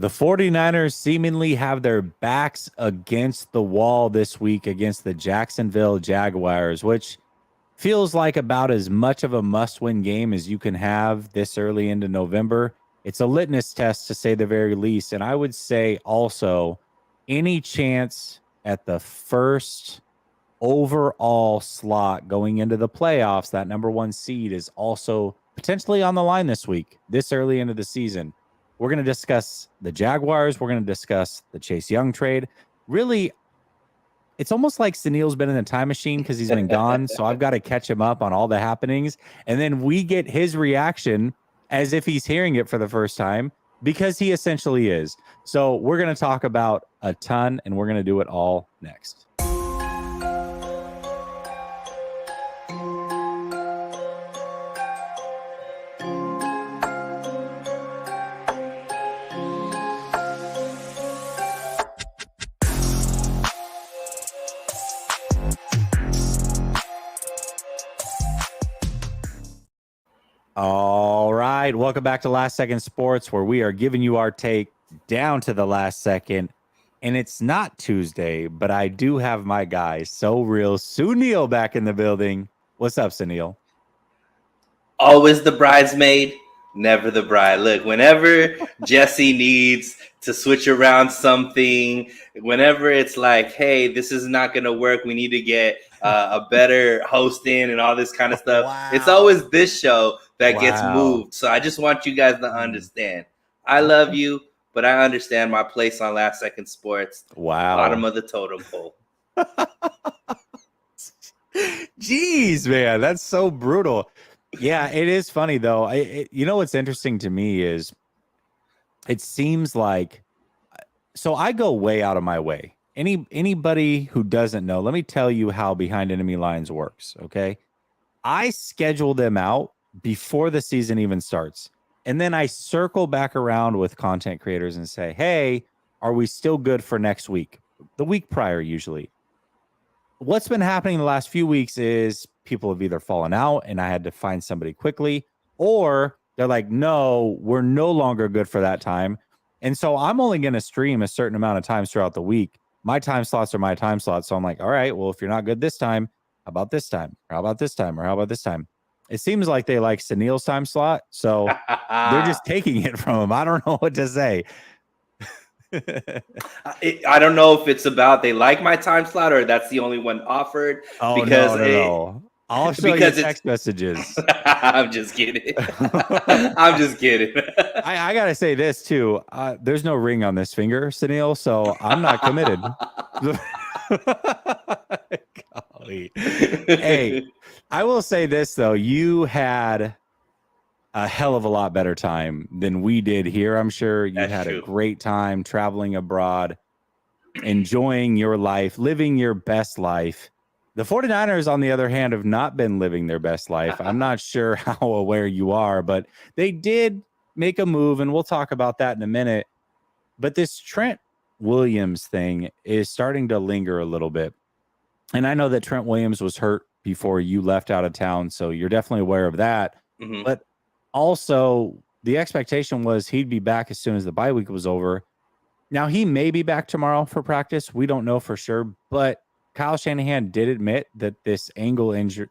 The 49ers seemingly have their backs against the wall this week against the Jacksonville Jaguars, which feels like about as much of a must-win game as you can have this early into November. It's a litmus test to say the very least. And I would say also any chance at the first overall slot going into the playoffs, that number one seed is also potentially on the line this week, this early into the season. We're going to discuss the Jaguars. We're going to discuss the Chase Young trade. Really, it's almost like Sunil's been in a time machine because he's been gone. So I've got to catch him up on all the happenings. And then we get his reaction as if he's hearing it for the first time because he essentially is. So we're going to talk about a ton and we're going to do it all next. All right. Welcome back to Last Second Sports, where we are giving you our take down to the last second. And it's not Tuesday, but I do have my guy, So Real Sunil, back in the building. What's up, Sunil? Always the bridesmaid, never the bride. Look, whenever Jesse needs to switch around something, whenever it's like, hey, this is not going to work, we need to get a better host in and all this kind of stuff. Wow. It's always this show that gets moved. So I just want you guys to understand. I love you, but I understand my place on Last Second Sports. Wow. Bottom of the totem pole. Jeez, man, that's so brutal. Yeah, it is funny, though. You know what's interesting to me is it seems like, so I go way out of my way. Anybody who doesn't know, let me tell you how Behind Enemy Lines works, okay? I schedule them out before the season even starts. And then I circle back around with content creators and say, hey, are we still good for next week? The week prior, usually. What's been happening the last few weeks is people have either fallen out and I had to find somebody quickly, or they're like, no, we're no longer good for that time. And so I'm only going to stream a certain amount of times throughout the week. My time slots are my time slots. So I'm like, all right, well, if you're not good this time, how about this time? Or how about this time? Or how about this time? It seems like they like Sunil's time slot. So they're just taking it from him. I don't know what to say. I don't know if it's about they like my time slot or that's the only one offered. Oh, because no. I'll show you text messages. I'm just kidding. I'm just kidding. I got to say this, too. There's no ring on this finger, Sunil, so I'm not committed. Golly. Hey, I will say this, though. You had a hell of a lot better time than we did here. I'm sure you had a great time traveling abroad, enjoying your life, living your best life. The 49ers, on the other hand, have not been living their best life. I'm not sure how aware you are, but they did make a move, and we'll talk about that in a minute. But this Trent Williams thing is starting to linger a little bit. And I know that Trent Williams was hurt before you left out of town, so you're definitely aware of that. Mm-hmm. But also, the expectation was he'd be back as soon as the bye week was over. Now, he may be back tomorrow for practice. We don't know for sure, but Kyle Shanahan did admit that this ankle injury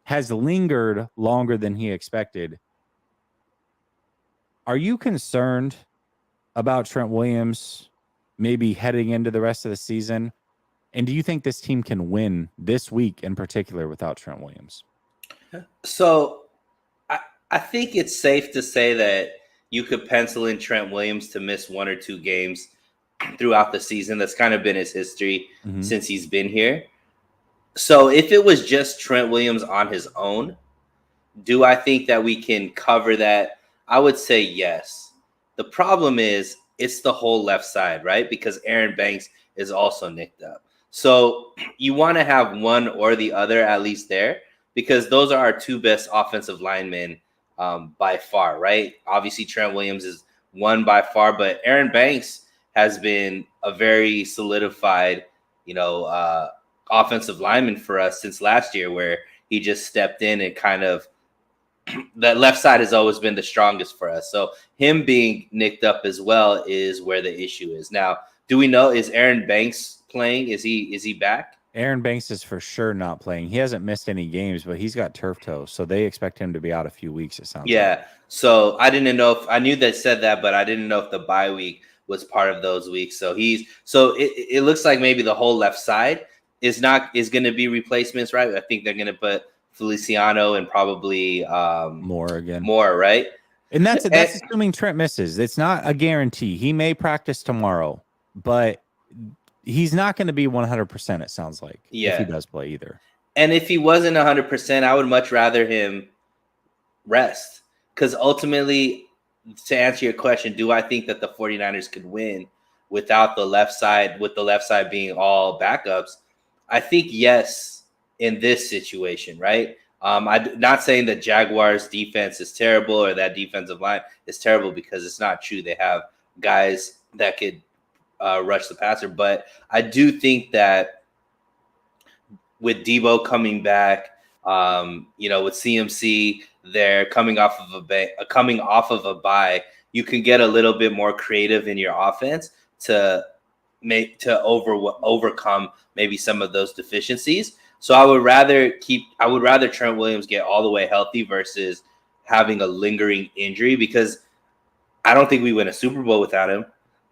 has lingered longer than he expected. Are you concerned about Trent Williams maybe heading into the rest of the season? And do you think this team can win this week in particular without Trent Williams? So I think it's safe to say that you could pencil in Trent Williams to miss 1 or 2 games throughout the season. That's kind of been his history since he's been here. So if it was just Trent Williams on his own, do I think that we can cover that? I would say yes. The problem is it's the whole left side, right? Because Aaron Banks is also nicked up. So you want to have one or the other at least there, because those are our 2 best offensive linemen by far, right? Obviously, Trent Williams is one by far, but Aaron Banks has been a very solidified, offensive lineman for us since last year, where he just stepped in and kind of that left side has always been the strongest for us. So him being nicked up as well is where the issue is. Now, do we know, is Aaron Banks playing? Is he back? Aaron Banks is for sure not playing. He hasn't missed any games, but he's got turf toe, so they expect him to be out a few weeks. It sounds like. So I didn't know if I knew they said that, but I didn't know if the bye week was part of those weeks. So it looks like maybe the whole left side is going to be replacements, right? I think they're going to put Feliciano and probably Moore, right? And that's assuming Trent misses. It's not a guarantee. He may practice tomorrow, but he's not going to be 100%, it sounds like, if he does play either. And if he wasn't 100%, I would much rather him rest. Because ultimately, to answer your question, do I think that the 49ers could win without the left side, with the left side being all backups? I think yes, in this situation, right? I'm not saying that Jaguars defense is terrible or that defensive line is terrible, because it's not true. They have guys that could rush the passer, but I do think that with Debo coming back, with CMC, they're coming off of a bye, you can get a little bit more creative in your offense to overcome maybe some of those deficiencies. So I would rather Trent Williams get all the way healthy versus having a lingering injury, because I don't think we win a Super Bowl without him.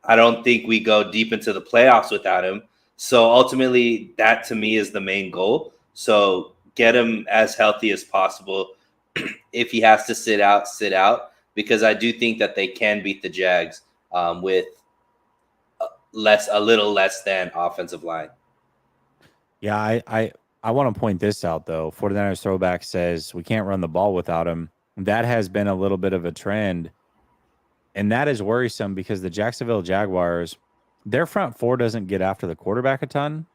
I don't think we go deep into the playoffs without him. So ultimately, that to me is the main goal. So get him as healthy as possible. If he has to sit out, because I do think that they can beat the Jags with a little less than offensive line. Yeah, I want to point this out, though. 49ers Throwback says we can't run the ball without him. That has been a little bit of a trend, and that is worrisome, because the Jacksonville Jaguars, their front four doesn't get after the quarterback a ton,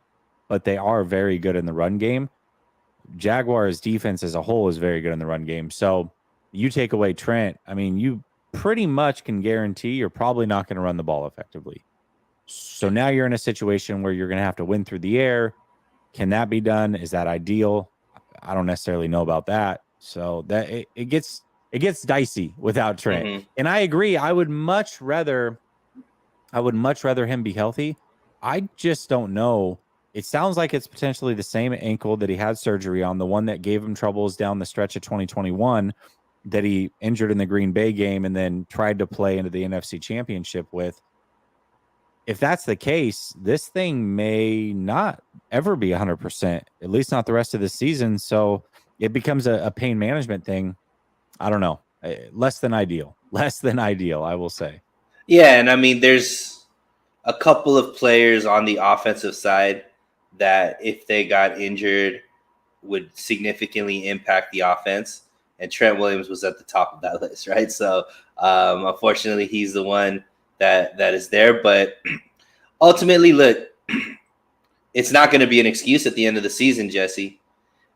but they are very good in the run game. Jaguars defense as a whole is very good in the run game. So you take away Trent, I mean, you pretty much can guarantee you're probably not going to run the ball effectively. So now you're in a situation where you're going to have to win through the air. Can that be done? Is that ideal? I don't necessarily know about that. So that it gets dicey without Trent. Mm-hmm. And I agree. I would much rather him be healthy. I just don't know. It sounds like it's potentially the same ankle that he had surgery on, the one that gave him troubles down the stretch of 2021 that he injured in the Green Bay game and then tried to play into the NFC Championship with. If that's the case, this thing may not ever be 100%, at least not the rest of the season. So it becomes a pain management thing. I don't know. Less than ideal, I will say. Yeah, and I mean, there's a couple of players on the offensive side that if they got injured would significantly impact the offense. And Trent Williams was at the top of that list, right? So unfortunately, he's the one that is there. But ultimately, look, it's not going to be an excuse at the end of the season, Jesse.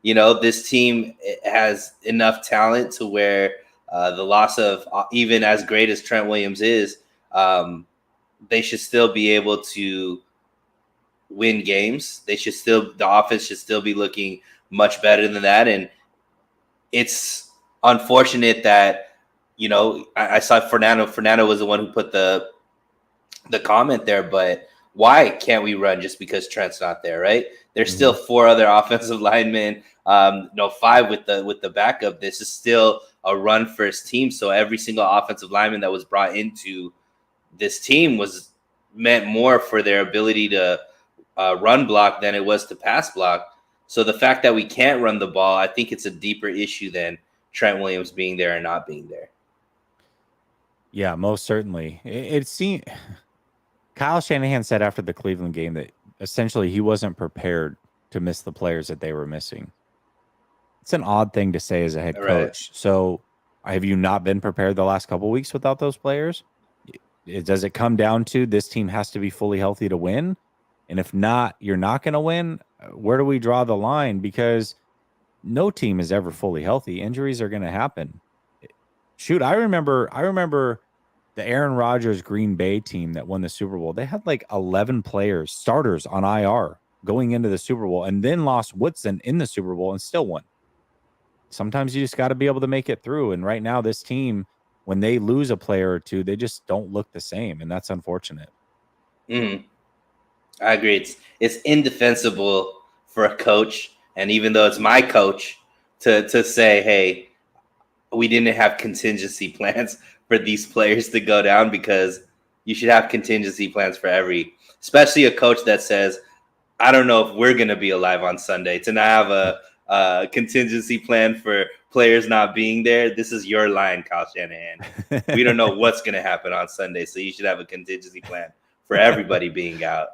This team has enough talent to where the loss of even as great as Trent Williams is, they should still be able to win games. The offense should still be looking much better than that. And it's unfortunate that, I saw Fernando was the one who put the comment there, but why can't we run just because Trent's not there, right? There's still 4 other offensive linemen, 5 with the backup. This is still a run first team. So every single offensive lineman that was brought into this team was meant more for their ability to run block than it was to pass block. So the fact that we can't run the ball, I think it's a deeper issue than Trent Williams being there or not being there. Yeah, most certainly. It seemed Kyle Shanahan said after the Cleveland game that essentially he wasn't prepared to miss the players that they were missing. It's an odd thing to say as a head coach. Right. So have you not been prepared the last couple of weeks without those players? Does it come down to this team has to be fully healthy to win? And if not, you're not going to win. Where do we draw the line? Because no team is ever fully healthy. Injuries are going to happen. Shoot, I remember the Aaron Rodgers Green Bay team that won the Super Bowl. They had like 11 players, starters on IR going into the Super Bowl, and then lost Woodson in the Super Bowl and still won. sometimes you just got to be able to make it through. And right now, this team, when they lose a player or two, they just don't look the same, and that's unfortunate. I agree. It's indefensible for a coach, and even though it's my coach, to say, hey, we didn't have contingency plans for these players to go down, because you should have contingency plans for especially a coach that says, I don't know if we're going to be alive on Sunday, to not have a contingency plan for players not being there. This is your line, Kyle Shanahan. We don't know what's going to happen on Sunday, so you should have a contingency plan for everybody being out.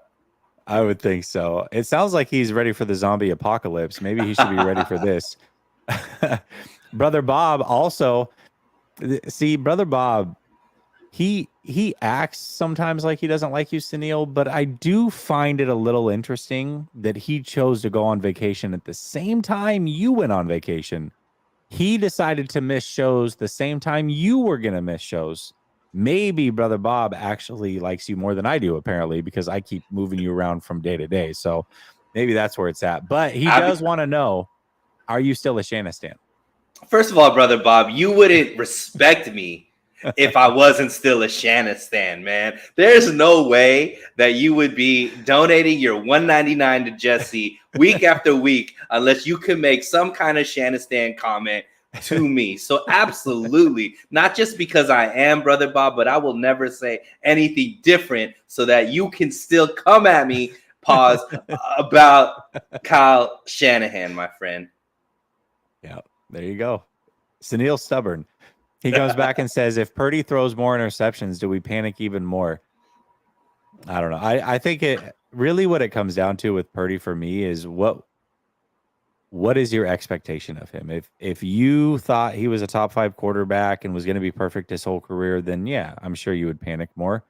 I would think so. It sounds like he's ready for the zombie apocalypse. Maybe he should be ready for this. Brother Bob also, see, Brother Bob, he acts sometimes like he doesn't like Houston Neal, but I do find it a little interesting that he chose to go on vacation at the same time you went on vacation. He decided to miss shows the same time you were going to miss shows. Maybe Brother Bob actually likes you more than I do, apparently, because I keep moving you around from day to day. So maybe that's where it's at. But he does want to know, are you still a Shanna stan? First of all, Brother Bob, you wouldn't respect me if I wasn't still a Shanna stan, man. There's no way that you would be donating your $1.99 to Jesse week after week unless you could make some kind of Shanna stan comment to me. So absolutely, not just because I am Brother Bob, but I will never say anything different so that you can still come at me, pause, about Kyle Shanahan, my friend. Yeah, there you go. Sunil's stubborn. He comes back and says, if Purdy throws more interceptions, do we panic even more? I don't know. I think it really, what it comes down to with Purdy for me is what is your expectation of him? If you thought he was a top 5 quarterback and was going to be perfect his whole career, then yeah, I'm sure you would panic more.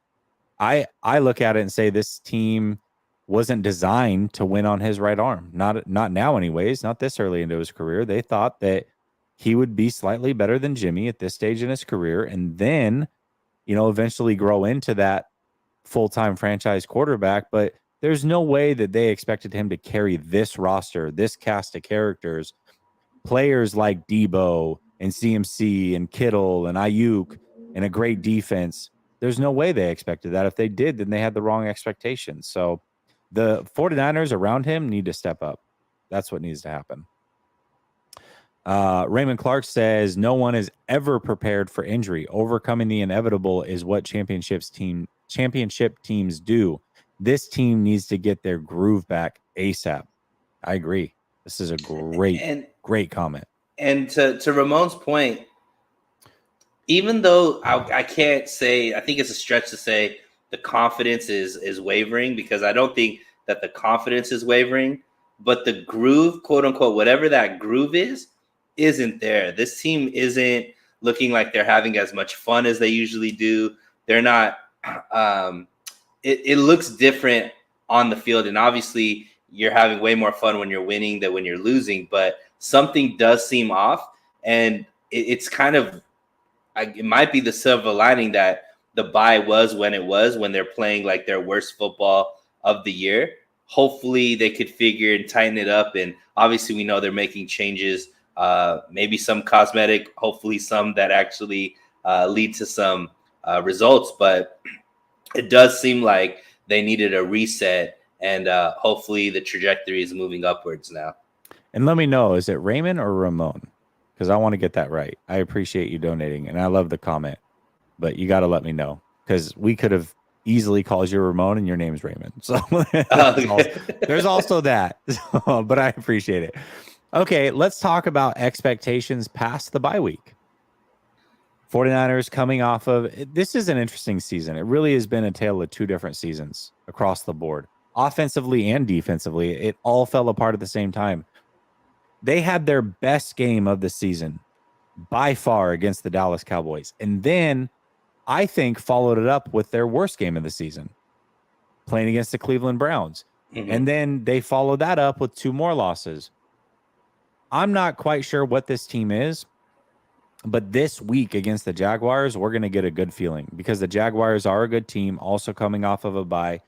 I look at it and say this team wasn't designed to win on his right arm. Not now anyways, not this early into his career. They thought that he would be slightly better than Jimmy at this stage in his career, and then, eventually grow into that full-time franchise quarterback. But there's no way that they expected him to carry this roster, this cast of characters, players like Debo and CMC and Kittle and Ayuk, and a great defense. There's no way they expected that. If they did, then they had the wrong expectations. So the 49ers around him need to step up. That's what needs to happen. Raymond Clark says, no one is ever prepared for injury. Overcoming the inevitable is what championship teams do. This team needs to get their groove back ASAP. I agree. This is a great comment. And to Ramon's point, even though I can't say, I think it's a stretch to say the confidence is wavering, because I don't think that the confidence is wavering, but the groove, quote unquote, whatever that groove is, isn't there. This team isn't looking like they're having as much fun as they usually do. They're not. It looks different on the field, and obviously you're having way more fun when you're winning than when you're losing. But something does seem off, and it's kind of, it might be the silver lining that the bye was when they're playing like their worst football of the year. Hopefully they could figure and tighten it up, and obviously we know they're making changes. Maybe some cosmetic, hopefully some that actually lead to some results, but it does seem like they needed a reset, and hopefully the trajectory is moving upwards now. And let me know, is it Raymond or Ramon? Because I want to get that right. I appreciate you donating, and I love the comment, but you got to let me know, because we could have easily called you Ramon and your name's Raymond. So there's also that, but I appreciate it. Okay, let's talk about expectations past the bye week. 49ers coming off of, this is an interesting season. It really has been a tale of two different seasons across the board. Offensively and defensively, it all fell apart at the same time. They had their best game of the season by far against the Dallas Cowboys. And then I think followed it up with their worst game of the season, playing against the Cleveland Browns. Mm-hmm. And then they followed that up with 2 more losses. I'm not quite sure what this team is, but this week against the Jaguars, we're going to get a good feeling, because the Jaguars are a good team, also coming off of a bye.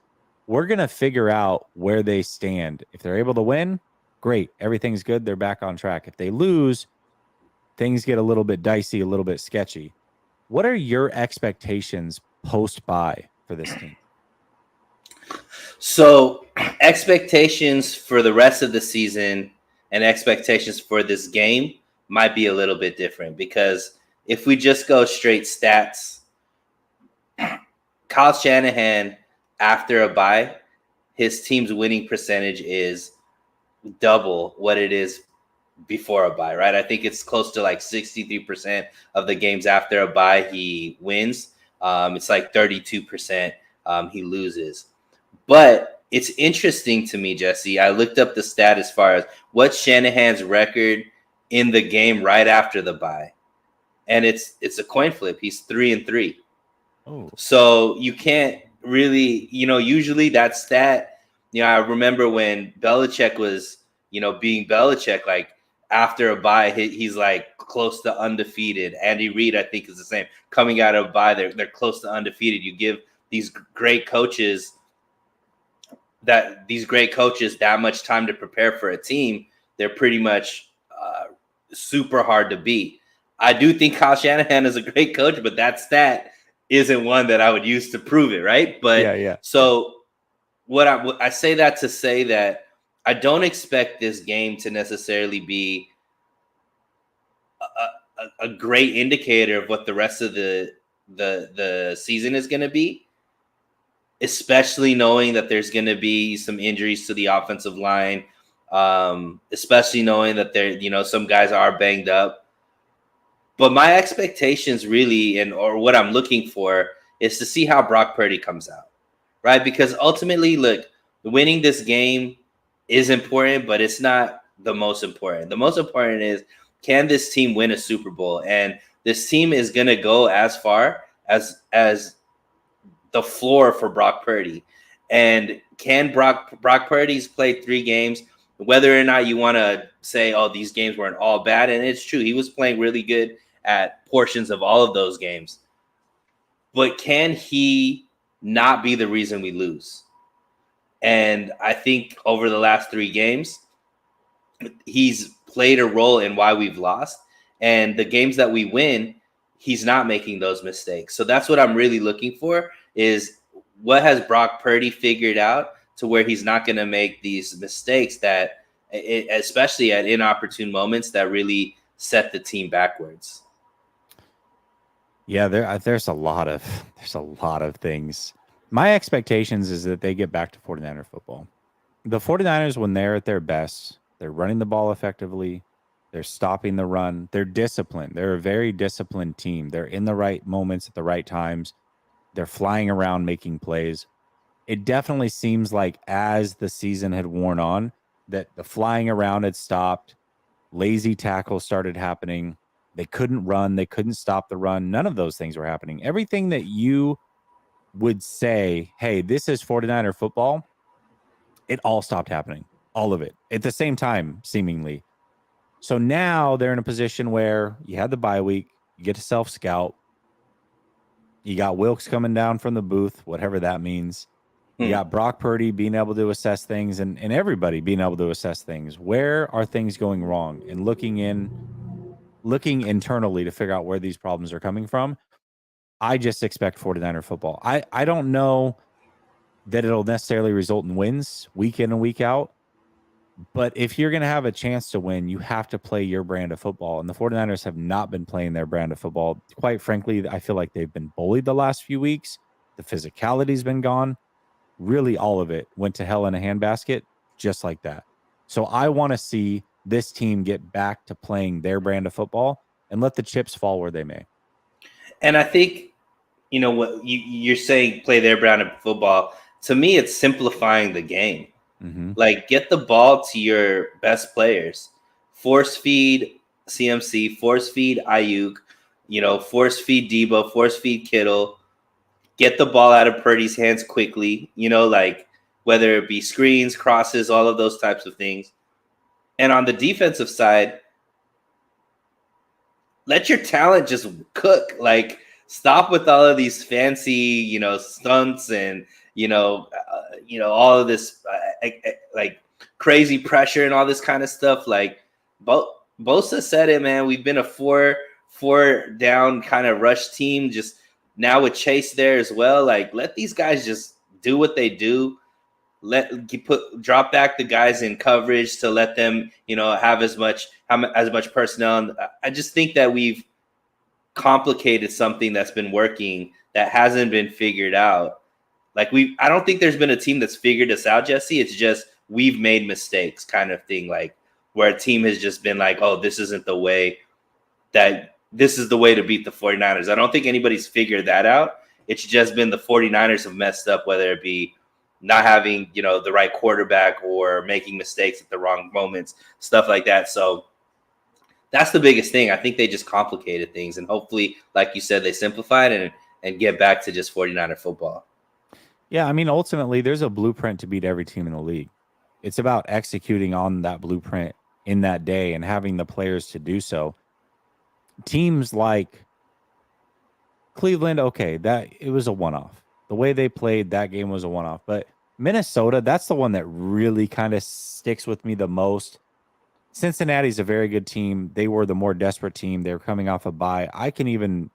We're going to figure out where they stand. If they're able to win, great. Everything's good. They're back on track. If they lose, things get a little bit dicey, a little bit sketchy. What are your expectations post-bye for this team? So, expectations for the rest of the season and expectations for this game might be a little bit different, because if we just go straight stats, Kyle Shanahan, after a bye, his team's winning percentage is double what it is before a bye, right? I think it's close to like 63% of the games after a bye he wins. It's like 32% he loses. But it's interesting to me, Jesse. I looked up the stat as far as what's Shanahan's record in the game right after the bye, and it's a coin flip. He's 3-3. Oh, So you can't really, usually that stat. I remember when Belichick was, being Belichick, like after a bye, he's like close to undefeated. Andy Reid, I think, is the same. Coming out of a bye, they're close to undefeated. You give these great coaches that much time to prepare for a team, they're pretty much super hard to beat. I do think Kyle Shanahan is a great coach, but that stat isn't one that I would use to prove it, right? But yeah. So what I say that to say that I don't expect this game to necessarily be a great indicator of what the rest of the season is going to be, especially knowing that there's going to be some injuries to the offensive line, especially knowing that some guys are banged up. But my expectations really, or what I'm looking for, is to see how Brock Purdy comes out, right? Because ultimately, look, winning this game is important, but it's not the most important. The most important is, can this team win a Super Bowl? And this team is going to go as far as the floor for Brock Purdy. And can Brock Purdy's played 3 games, whether or not you want to say, oh, these games weren't all bad. And it's true. He was playing really good at portions of all of those games. But can he not be the reason we lose? And I think over the last 3 games, he's played a role in why we've lost. And the games that we win, he's not making those mistakes. So that's what I'm really looking for, is what has Brock Purdy figured out to where he's not going to make these mistakes that, especially at inopportune moments, that really set the team backwards. Yeah, there's a lot of things. My expectations is that they get back to 49er football. The 49ers, when they're at their best, they're running the ball effectively. They're stopping the run. They're disciplined. They're a very disciplined team. They're in the right moments at the right times. They're flying around making plays. It definitely seems like as the season had worn on, that the flying around had stopped. Lazy tackles started happening. They couldn't run. They couldn't stop the run. None of those things were happening. Everything that you would say, hey, this is 49er football, it all stopped happening. All of it at the same time, seemingly. So now they're in a position where you had the bye week, you get to self-scout. You got Wilkes coming down from the booth, whatever that means. You got Brock Purdy being able to assess things, and everybody being able to assess things. Where are things going wrong? And looking internally to figure out where these problems are coming from. I just expect 49er football. I don't know that it'll necessarily result in wins week in and week out. But if you're going to have a chance to win, you have to play your brand of football. And the 49ers have not been playing their brand of football. Quite frankly, I feel like they've been bullied the last few weeks. The physicality's been gone. Really, all of it went to hell in a handbasket, just like that. So I want to see this team get back to playing their brand of football and let the chips fall where they may. And I think, what you're saying, play their brand of football. To me, it's simplifying the game. Mm-hmm. Like, get the ball to your best players. Force feed CMC, force feed Ayuk, force feed Debo, force feed Kittle. Get the ball out of Purdy's hands quickly, like whether it be screens, crosses, all of those types of things. And on the defensive side, let your talent just cook. Like, stop with all of these fancy, stunts and, all of this like crazy pressure and all this kind of stuff. Like, Bosa said it, man. We've been a four down kind of rush team. Just now with Chase there as well. Like, let these guys just do what they do. Drop back the guys in coverage to let them, have as much personnel. And I just think that we've complicated something that's been working that hasn't been figured out. Like I don't think there's been a team that's figured us out, Jesse. It's just we've made mistakes, kind of thing. Like where a team has just been like, oh, this is the way to beat the 49ers. I don't think anybody's figured that out. It's just been the 49ers have messed up, whether it be not having, the right quarterback or making mistakes at the wrong moments, stuff like that. So that's the biggest thing. I think they just complicated things, and hopefully, like you said, they simplified and get back to just 49er football. Yeah, I mean, ultimately, there's a blueprint to beat every team in the league. It's about executing on that blueprint in that day and having the players to do so. Teams like Cleveland, okay, that it was a one-off. The way they played, that game was a one-off. But Minnesota, that's the one that really kind of sticks with me the most. Cincinnati's a very good team. They were the more desperate team. They were coming off a bye. I can even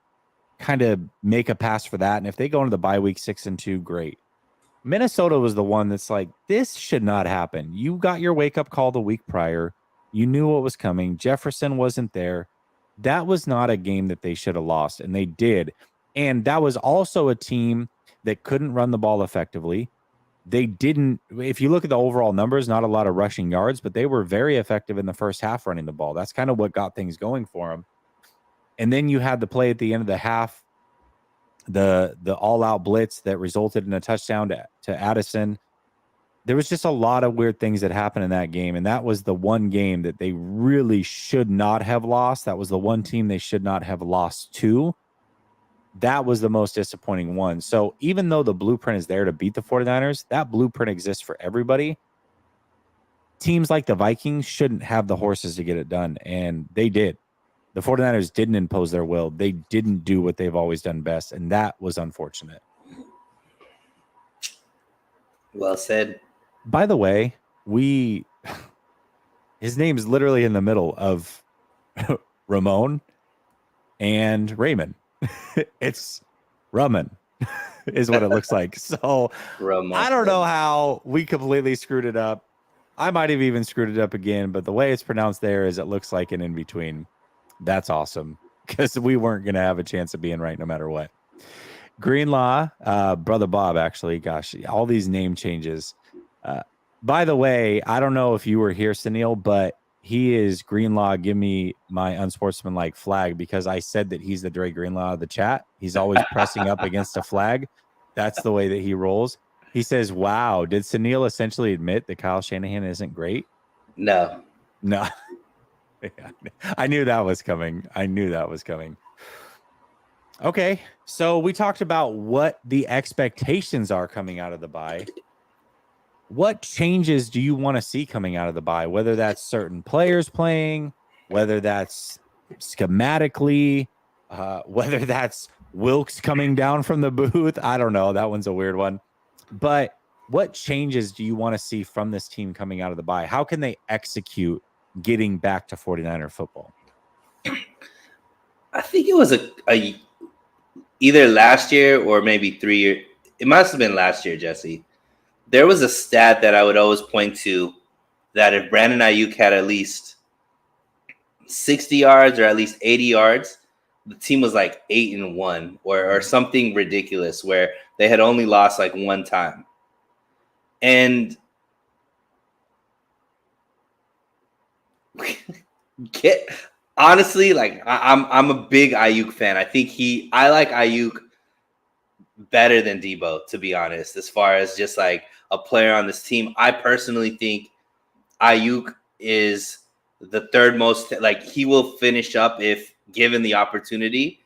kind of make a pass for that. And if they go into the bye week 6-2, great. Minnesota was the one that's like, this should not happen. You got your wake-up call the week prior. You knew what was coming. Jefferson wasn't there. That was not a game that they should have lost, and they did. And that was also a team that couldn't run the ball effectively. They didn't, if you look at the overall numbers, not a lot of rushing yards, but they were very effective in the first half running the ball. That's kind of what got things going for them. And then you had the play at the end of the half, the all-out blitz that resulted in a touchdown to Addison. There was just a lot of weird things that happened in that game, and that was the one game that they really should not have lost. That was the one team they should not have lost to. That was the most disappointing one. So even though the blueprint is there to beat the 49ers, that blueprint exists for everybody. Teams like the Vikings shouldn't have the horses to get it done, and they did. The 49ers didn't impose their will. They didn't do what they've always done best, and that was unfortunate. Well said. By the way, his name is literally in the middle of Ramon and Raymond. It's Ramen is what it looks like. So Ramon. I don't know how we completely screwed it up. I might have even screwed it up again, but the way it's pronounced there is it looks like an in-between. That's awesome because we weren't going to have a chance of being right no matter what. Greenlaw, Brother Bob, actually, gosh, all these name changes. By the way, I don't know if you were here, Sunil, but he is Greenlaw. Give me my unsportsmanlike flag because I said that he's the Dre Greenlaw of the chat. He's always pressing up against a flag. That's the way that he rolls. He says, wow, did Sunil essentially admit that Kyle Shanahan isn't great? No. I knew that was coming. Okay, so we talked about what the expectations are coming out of the bye. What changes do you want to see coming out of the bye? Whether that's certain players playing, whether that's schematically, whether that's Wilkes coming down from the booth. I don't know. That one's a weird one. But what changes do you want to see from this team coming out of the bye? How can they execute getting back to 49er football? I think it was a either last year or maybe 3 years. It must have been last year, Jesse. There was a stat that I would always point to that if Brandon Ayuk had at least 60 yards or at least 80 yards, the team was like 8-1 or something ridiculous where they had only lost like one time. And honestly, like I'm a big Ayuk fan. I like Ayuk better than Debo, to be honest, as far as just like a player on this team. I personally think Ayuk is the third most, like he will finish up if given the opportunity.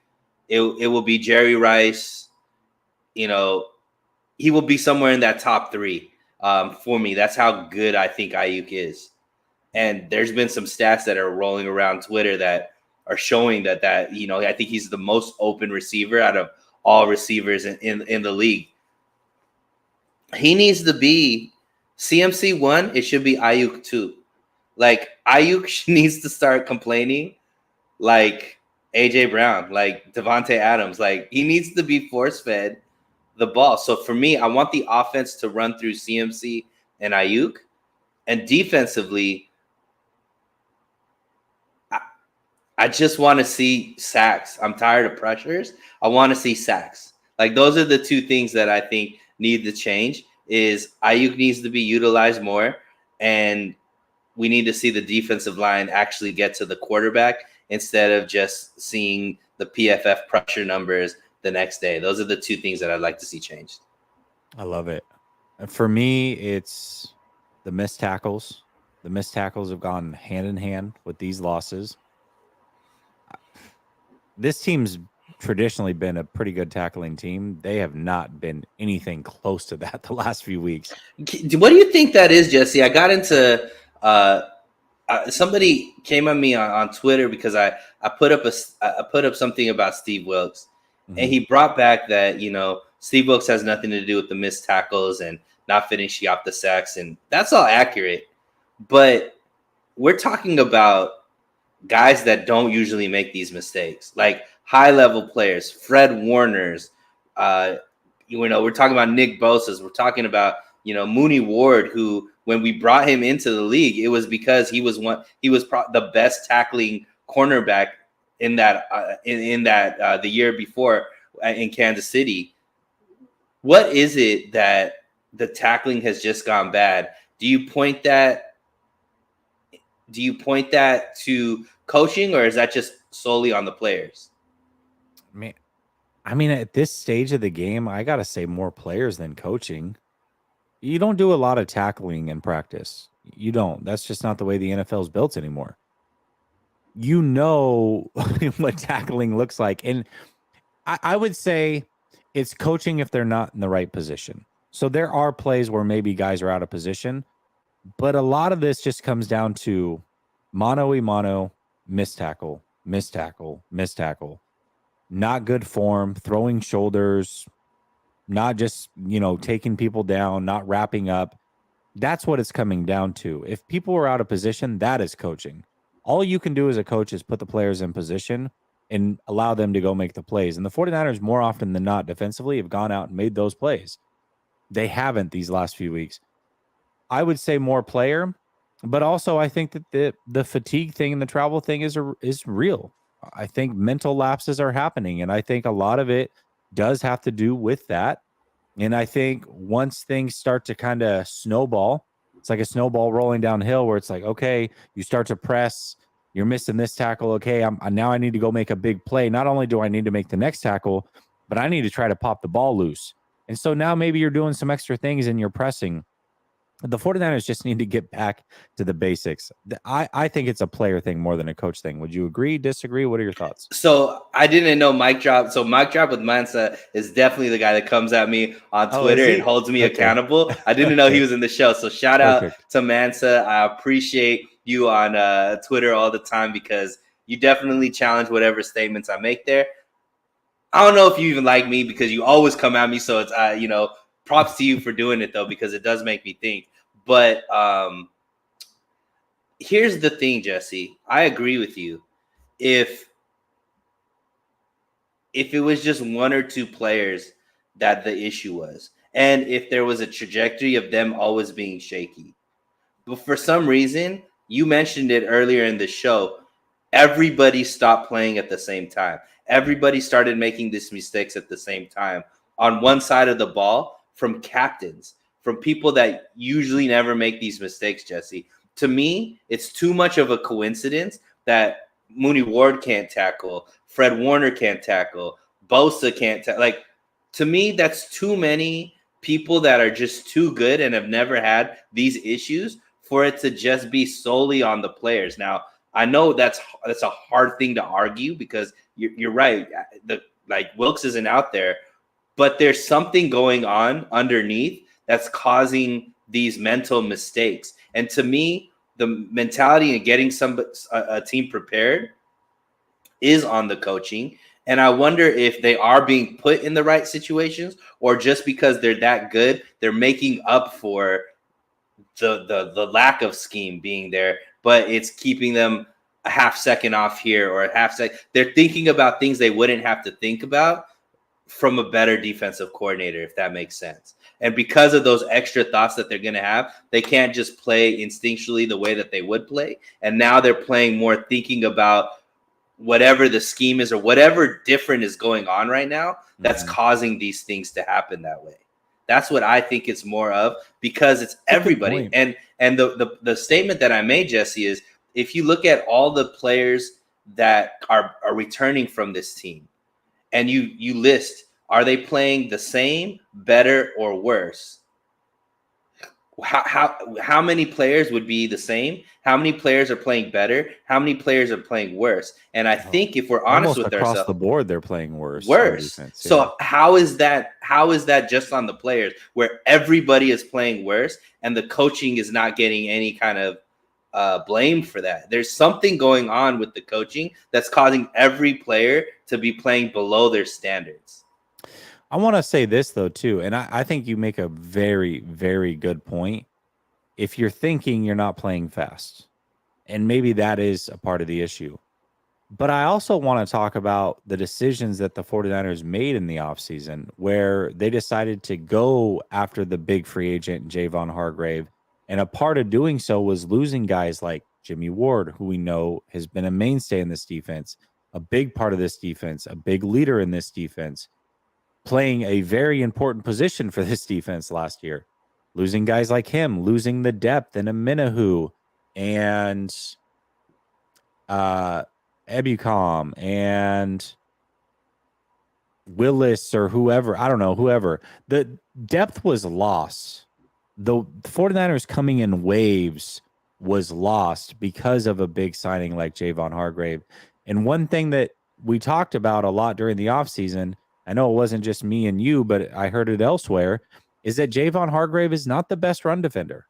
It will be Jerry Rice. He will be somewhere in that top three for me. That's how good I think Ayuk is. And there's been some stats that are rolling around Twitter that are showing that I think he's the most open receiver out of all receivers in the league. He needs to be CMC 1. It should be Ayuk 2. Like Ayuk needs to start complaining like AJ Brown, like Devontae Adams. Like he needs to be force fed the ball. So for me, I want the offense to run through CMC and Ayuk, and defensively, I just want to see sacks. I'm tired of pressures. I want to see sacks. Like those are the two things that I think need to change. Is Ayuk needs to be utilized more, and we need to see the defensive line actually get to the quarterback instead of just seeing the PFF pressure numbers the next day. Those are the two things that I'd like to see changed. I love it. For me, it's the missed tackles. The missed tackles have gone hand in hand with these losses. This team's traditionally been a pretty good tackling team. They have not been anything close to that the last few weeks. What do you think that is, Jesse? I got into somebody came at me on Twitter because I put up something about Steve Wilks, and he brought back that Steve Wilks has nothing to do with the missed tackles and not finishing off the sacks, and that's all accurate. But we're talking about guys that don't usually make these mistakes, like high-level players, Fred Warner's. We're talking about Nick Bosa's. We're talking about Mooney Ward, who when we brought him into the league, it was because he was the best tackling cornerback in that the year before in Kansas City. What is it that the tackling has just gone bad? Do you point that to coaching, or is that just solely on the players? I mean, at this stage of the game, I got to say more players than coaching. You don't do a lot of tackling in practice. You don't. That's just not the way the NFL is built anymore. You know what tackling looks like. And I would say it's coaching if they're not in the right position. So there are plays where maybe guys are out of position, but a lot of this just comes down to mano-a-mano, missed tackle, missed tackle, missed tackle. Not good form, throwing shoulders, not just, taking people down, not wrapping up. That's what it's coming down to. If people are out of position, that is coaching. All you can do as a coach is put the players in position and allow them to go make the plays. And the 49ers, more often than not, defensively, have gone out and made those plays. They haven't these last few weeks. I would say more player, but also I think that the fatigue thing and the travel thing is real. I think mental lapses are happening, and I think a lot of it does have to do with that. And I think once things start to kind of snowball, it's like a snowball rolling downhill where it's like, okay, you start to press, you're missing this tackle. Okay, now I need to go make a big play. Not only do I need to make the next tackle, but I need to try to pop the ball loose. And so now maybe you're doing some extra things and you're pressing. The 49ers just need to get back to the basics. I think it's a player thing more than a coach thing. Would you agree, disagree? What are your thoughts? So I didn't know Mike Drop. So Mike Drop with Mansa is definitely the guy that comes at me on Twitter and holds me accountable. I didn't know he was in the show. So shout out to Mansa. I appreciate you on Twitter all the time because you definitely challenge whatever statements I make there. I don't know if you even like me because you always come at me. So it's, props to you for doing it, though, because it does make me think. But here's the thing, Jesse. I agree with you. If it was just one or two players that the issue was, and if there was a trajectory of them always being shaky. But for some reason, you mentioned it earlier in the show, everybody stopped playing at the same time. Everybody started making these mistakes at the same time on one side of the ball from captains, from people that usually never make these mistakes, Jesse. To me, it's too much of a coincidence that Mooney Ward can't tackle, Fred Warner can't tackle, Bosa can't tackle. Like, to me, that's too many people that are just too good and have never had these issues for it to just be solely on the players. Now, I know that's a hard thing to argue because you're right. Wilks isn't out there, but there's something going on underneath that's causing these mental mistakes. And to me, the mentality and getting a team prepared is on the coaching. And I wonder if they are being put in the right situations, or just because they're that good, they're making up for the lack of scheme being there but it's keeping them a half second off here or a half second. They're thinking about things they wouldn't have to think about from a better defensive coordinator, if that makes sense. And because of those extra thoughts that they're going to have, they can't just play instinctually the way that they would play. And now they're playing more thinking about whatever the scheme is or whatever different is going on right now that's causing these things to happen that way. That's what I think it's more of, because it's everybody. And the statement that I made, Jesse, is if you look at all the players that are returning from this team and you list, are they playing the same, better, or worse? How many players would be the same? How many players are playing better? How many players are playing worse? And I think if we're honest with ourselves, across the board, they're playing worse. Defense, yeah. So how is that just on the players, where everybody is playing worse and the coaching is not getting any kind of blame for that? There's something going on with the coaching that's causing every player to be playing below their standards. I want to say this, though, too, and I think you make a very, very good point. If you're thinking you're not playing fast, and maybe that is a part of the issue. But I also want to talk about the decisions that the 49ers made in the offseason, where they decided to go after the big free agent, Javon Hargrave. And a part of doing so was losing guys like Jimmy Ward, who we know has been a mainstay in this defense, a big part of this defense, a big leader in this defense, playing a very important position for this defense last year. Losing guys like him, losing the depth in Amenahu and Ebukam and Willis or whoever. I don't know, whoever. The depth was lost. The 49ers coming in waves was lost because of a big signing like Javon Hargrave. And one thing that we talked about a lot during the offseason, I know it wasn't just me and you, but I heard it elsewhere, is that Javon Hargrave is not the best run defender.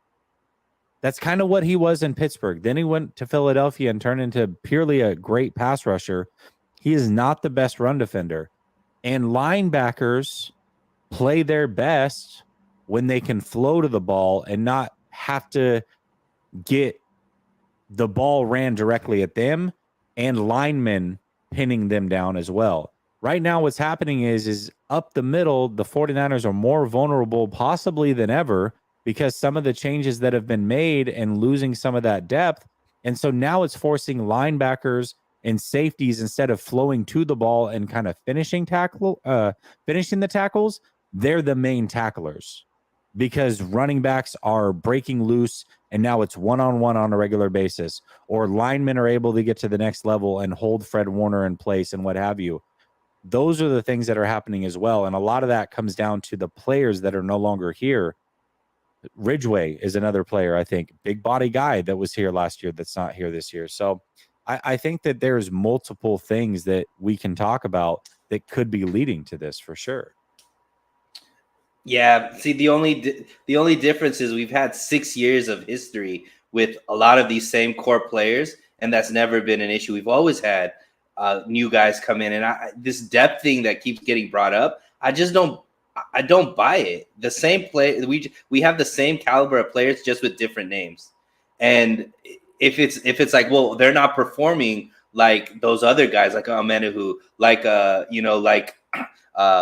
That's kind of what he was in Pittsburgh. Then he went to Philadelphia and turned into purely a great pass rusher. He is not the best run defender. And linebackers play their best when they can flow to the ball and not have to get the ball ran directly at them and linemen pinning them down as well. Right now, what's happening is up the middle, the 49ers are more vulnerable possibly than ever because some of the changes that have been made and losing some of that depth. And so now it's forcing linebackers and safeties, instead of flowing to the ball and kind of finishing the tackles, they're the main tacklers because running backs are breaking loose and now it's one-on-one on a regular basis, or linemen are able to get to the next level and hold Fred Warner in place and what have you. Those are the things that are happening as well. And a lot of that comes down to the players that are no longer here. Ridgeway is another player, I think, big body guy that was here last year that's not here this year. So I think that there's multiple things that we can talk about that could be leading to this for sure. Yeah. See, the only difference is we've had 6 years of history with a lot of these same core players, and that's never been an issue. We've always had new guys come in, and this depth thing that keeps getting brought up, I don't buy it. The same play, we have the same caliber of players, just with different names. And if it's like, well, they're not performing like those other guys, like Amenahu, like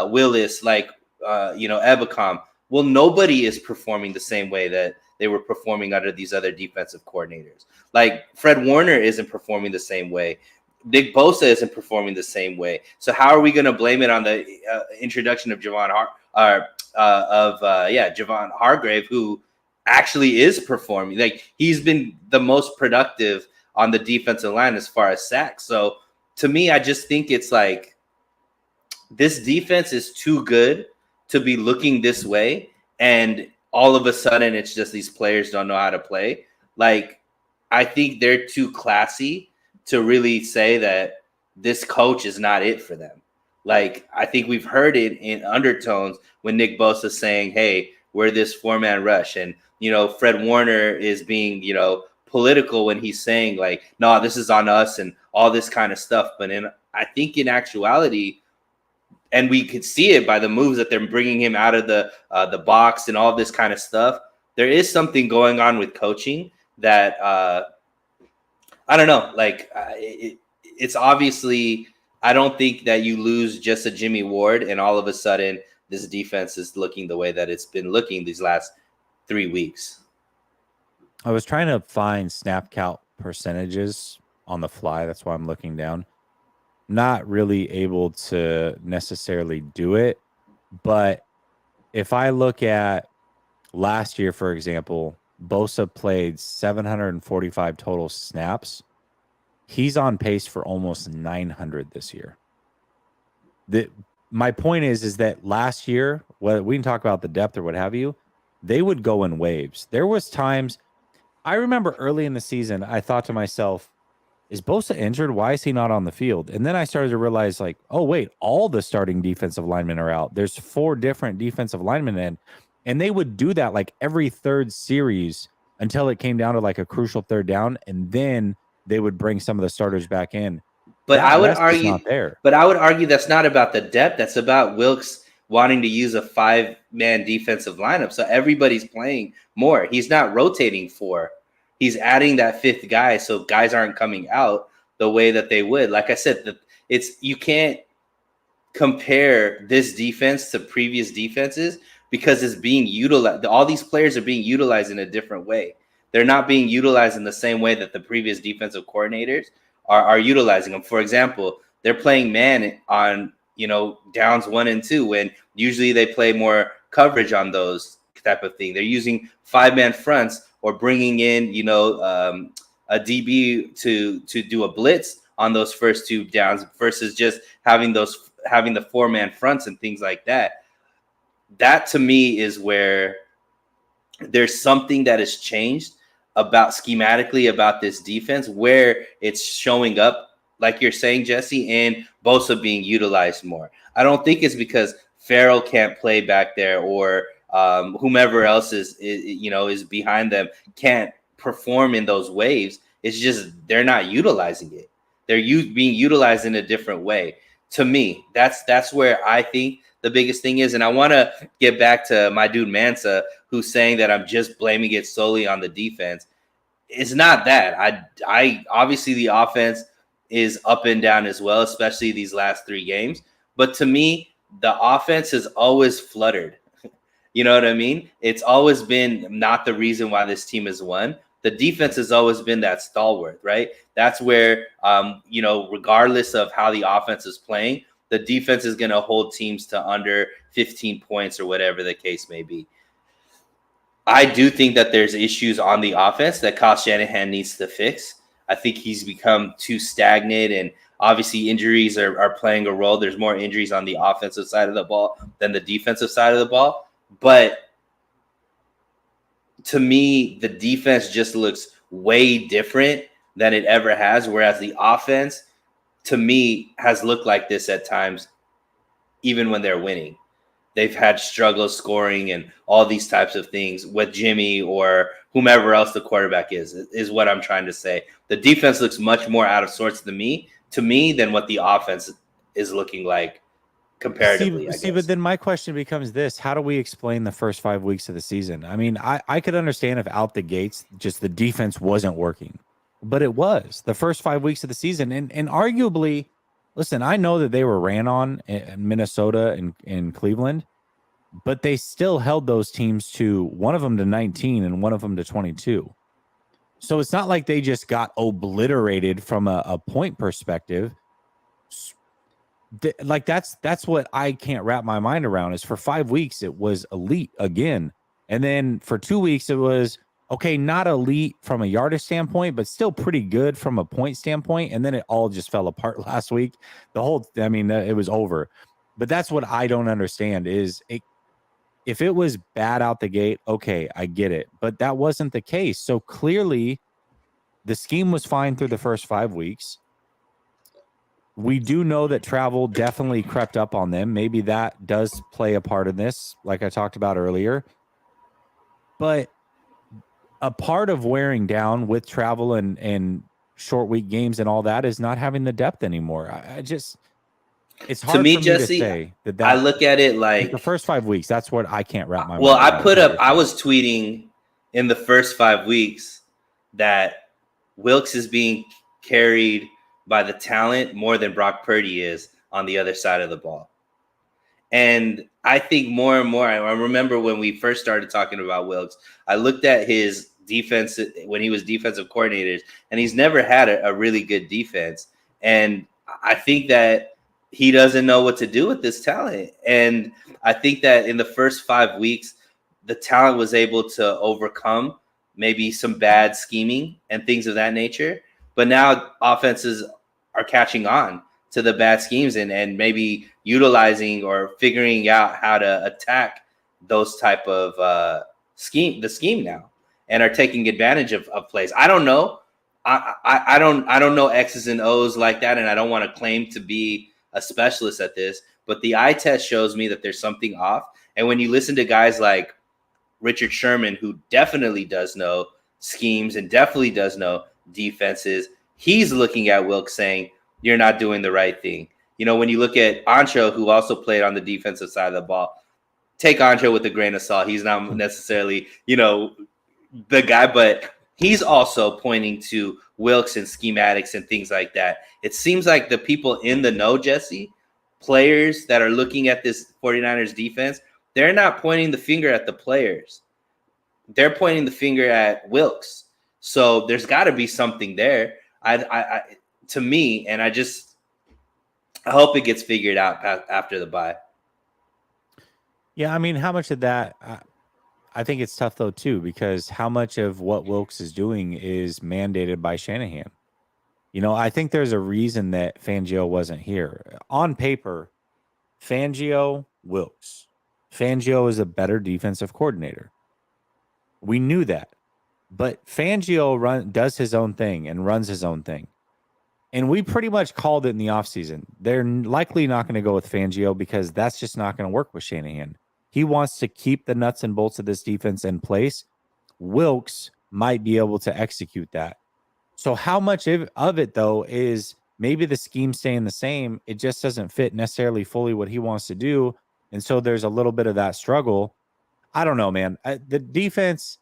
Willis, like Ebukam. Well, nobody is performing the same way that they were performing under these other defensive coordinators. Like Fred Warner isn't performing the same way. Nick Bosa isn't performing the same way. So how are we going to blame it on the introduction of Javon Hargrave, who actually is performing? Like, he's been the most productive on the defensive line as far as sacks. So to me, I just think it's like this defense is too good to be looking this way, and all of a sudden it's just these players don't know how to play. Like, I think they're too classy to really say that this coach is not it for them. Like, I think we've heard it in undertones when Nick Bosa is saying, hey, we're this 4-man rush. And, Fred Warner is being, political when he's saying like, no, this is on us and all this kind of stuff. But I think in actuality, and we could see it by the moves that they're bringing him out of the box and all this kind of stuff, there is something going on with coaching that I don't know. Like it's obviously, I don't think that you lose just a Jimmy Ward and all of a sudden this defense is looking the way that it's been looking these last 3 weeks. I was trying to find snap count percentages on the fly. That's why I'm looking down. Not really able to necessarily do it, but if I look at last year, for example, Bosa played 745 total snaps. He's on pace for almost 900 this year. My point is that last year, we can talk about the depth or what have you, they would go in waves. There was times, I remember early in the season, I thought to myself, is Bosa injured? Why is he not on the field? And then I started to realize, like, oh, wait, all the starting defensive linemen are out. There's 4 different defensive linemen in. And they would do that like every third series until it came down to like a crucial third down. And then they would bring some of the starters back in. But that I would rest is argue not there. But I would argue that's not about the depth. That's about Wilks wanting to use a 5-man defensive lineup. So everybody's playing more. He's not rotating 4. He's adding that 5th guy, so guys aren't coming out the way that they would. Like I said, you can't compare this defense to previous defenses because it's being utilized. All these players are being utilized in a different way. They're not being utilized in the same way that the previous defensive coordinators are utilizing them. For example, they're playing man on, downs 1 and 2 when usually they play more coverage on those type of thing. They're using 5-man fronts or bringing in, a DB to do a blitz on those first 2 downs versus just having the 4-man fronts and things like that. That to me is where there's something that has changed about schematically about this defense, where it's showing up, like you're saying, Jesse, and Bosa being utilized more. I don't think it's because Farrell can't play back there or whomever else is behind them can't perform in those waves. It's just they're not utilizing it. They're being utilized in a different way. To me, that's where I think the biggest thing is. And I want to get back to my dude Mansa, who's saying that I'm just blaming it solely on the defense. It's not that. I obviously the offense is up and down as well, especially these last 3 games. But to me, the offense has always fluttered. You know what I mean? It's always been not the reason why this team has won. The defense has always been that stalwart, right? That's where, regardless of how the offense is playing, the defense is going to hold teams to under 15 points or whatever the case may be. I do think that there's issues on the offense that Kyle Shanahan needs to fix. I think he's become too stagnant, and obviously injuries are playing a role. There's more injuries on the offensive side of the ball than the defensive side of the ball. But to me, the defense just looks way different than it ever has, whereas the offense, to me, has looked like this at times, even when they're winning. They've had struggles scoring and all these types of things with Jimmy or whomever else the quarterback is what I'm trying to say. The defense looks much more out of sorts to me than what the offense is looking like comparatively. See, but then my question becomes this: how do we explain the first 5 weeks of the season? I mean, I could understand if out the gates just the defense wasn't working, but it was the first 5 weeks of the season, and arguably, listen, I know that they were ran on in Minnesota and Cleveland, but they still held those teams to one of them to 19 and one of them to 22. So it's not like they just got obliterated from a point perspective. Like that's what I can't wrap my mind around is for 5 weeks it was elite again, and then for 2 weeks it was okay, not elite from a yardage standpoint, but still pretty good from a point standpoint, and then it all just fell apart last week. It was over. But that's what I don't understand is if it was bad out the gate, okay, I get it, but that wasn't the case. So clearly the scheme was fine through the first 5 weeks. We do know that travel definitely crept up on them. Maybe that does play a part in this, like I talked about earlier. But a part of wearing down with travel and short week games and all that is not having the depth anymore. It's hard to me, for me Jesse, to say that I look at it like the first 5 weeks. That's what I can't wrap my mind well, around. I was tweeting in the first 5 weeks that Wilkes is being carried by the talent more than Brock Purdy is on the other side of the ball. And I think more and more, I remember when we first started talking about Wilkes, I looked at his defense when he was defensive coordinator, and he's never had a really good defense. And I think that he doesn't know what to do with this talent. And I think that in the first 5 weeks, the talent was able to overcome maybe some bad scheming and things of that nature. But now offenses are catching on to the bad schemes and maybe utilizing or figuring out how to attack those type of scheme now, and are taking advantage of plays. I don't know. I don't know X's and O's like that, and I don't want to claim to be a specialist at this, but the eye test shows me that there's something off. And when you listen to guys like Richard Sherman, who definitely does know schemes and definitely does know defenses, he's looking at Wilkes saying, you're not doing the right thing. You know, when you look at Ancho, who also played on the defensive side of the ball, take Ancho with a grain of salt. He's not necessarily, you know, the guy, but he's also pointing to Wilkes and schematics and things like that. It seems like the people in the know, Jesse, players that are looking at this 49ers defense, they're not pointing the finger at the players. They're pointing the finger at Wilkes. So there's got to be something there. To me, and I hope it gets figured out after the bye. Yeah, I mean, how much of that? I think it's tough though too, because how much of what Wilkes is doing is mandated by Shanahan? You know, I think there's a reason that Fangio wasn't here. On paper, Fangio, Wilkes. Fangio is a better defensive coordinator. We knew that, but Fangio does his own thing and runs his own thing. And we pretty much called it in the offseason. They're likely not going to go with Fangio because that's just not going to work with Shanahan. He wants to keep the nuts and bolts of this defense in place. Wilkes might be able to execute that. So how much of it, though, is maybe the scheme staying the same? It just doesn't fit necessarily fully what he wants to do. And so there's a little bit of that struggle. I don't know, man. The defense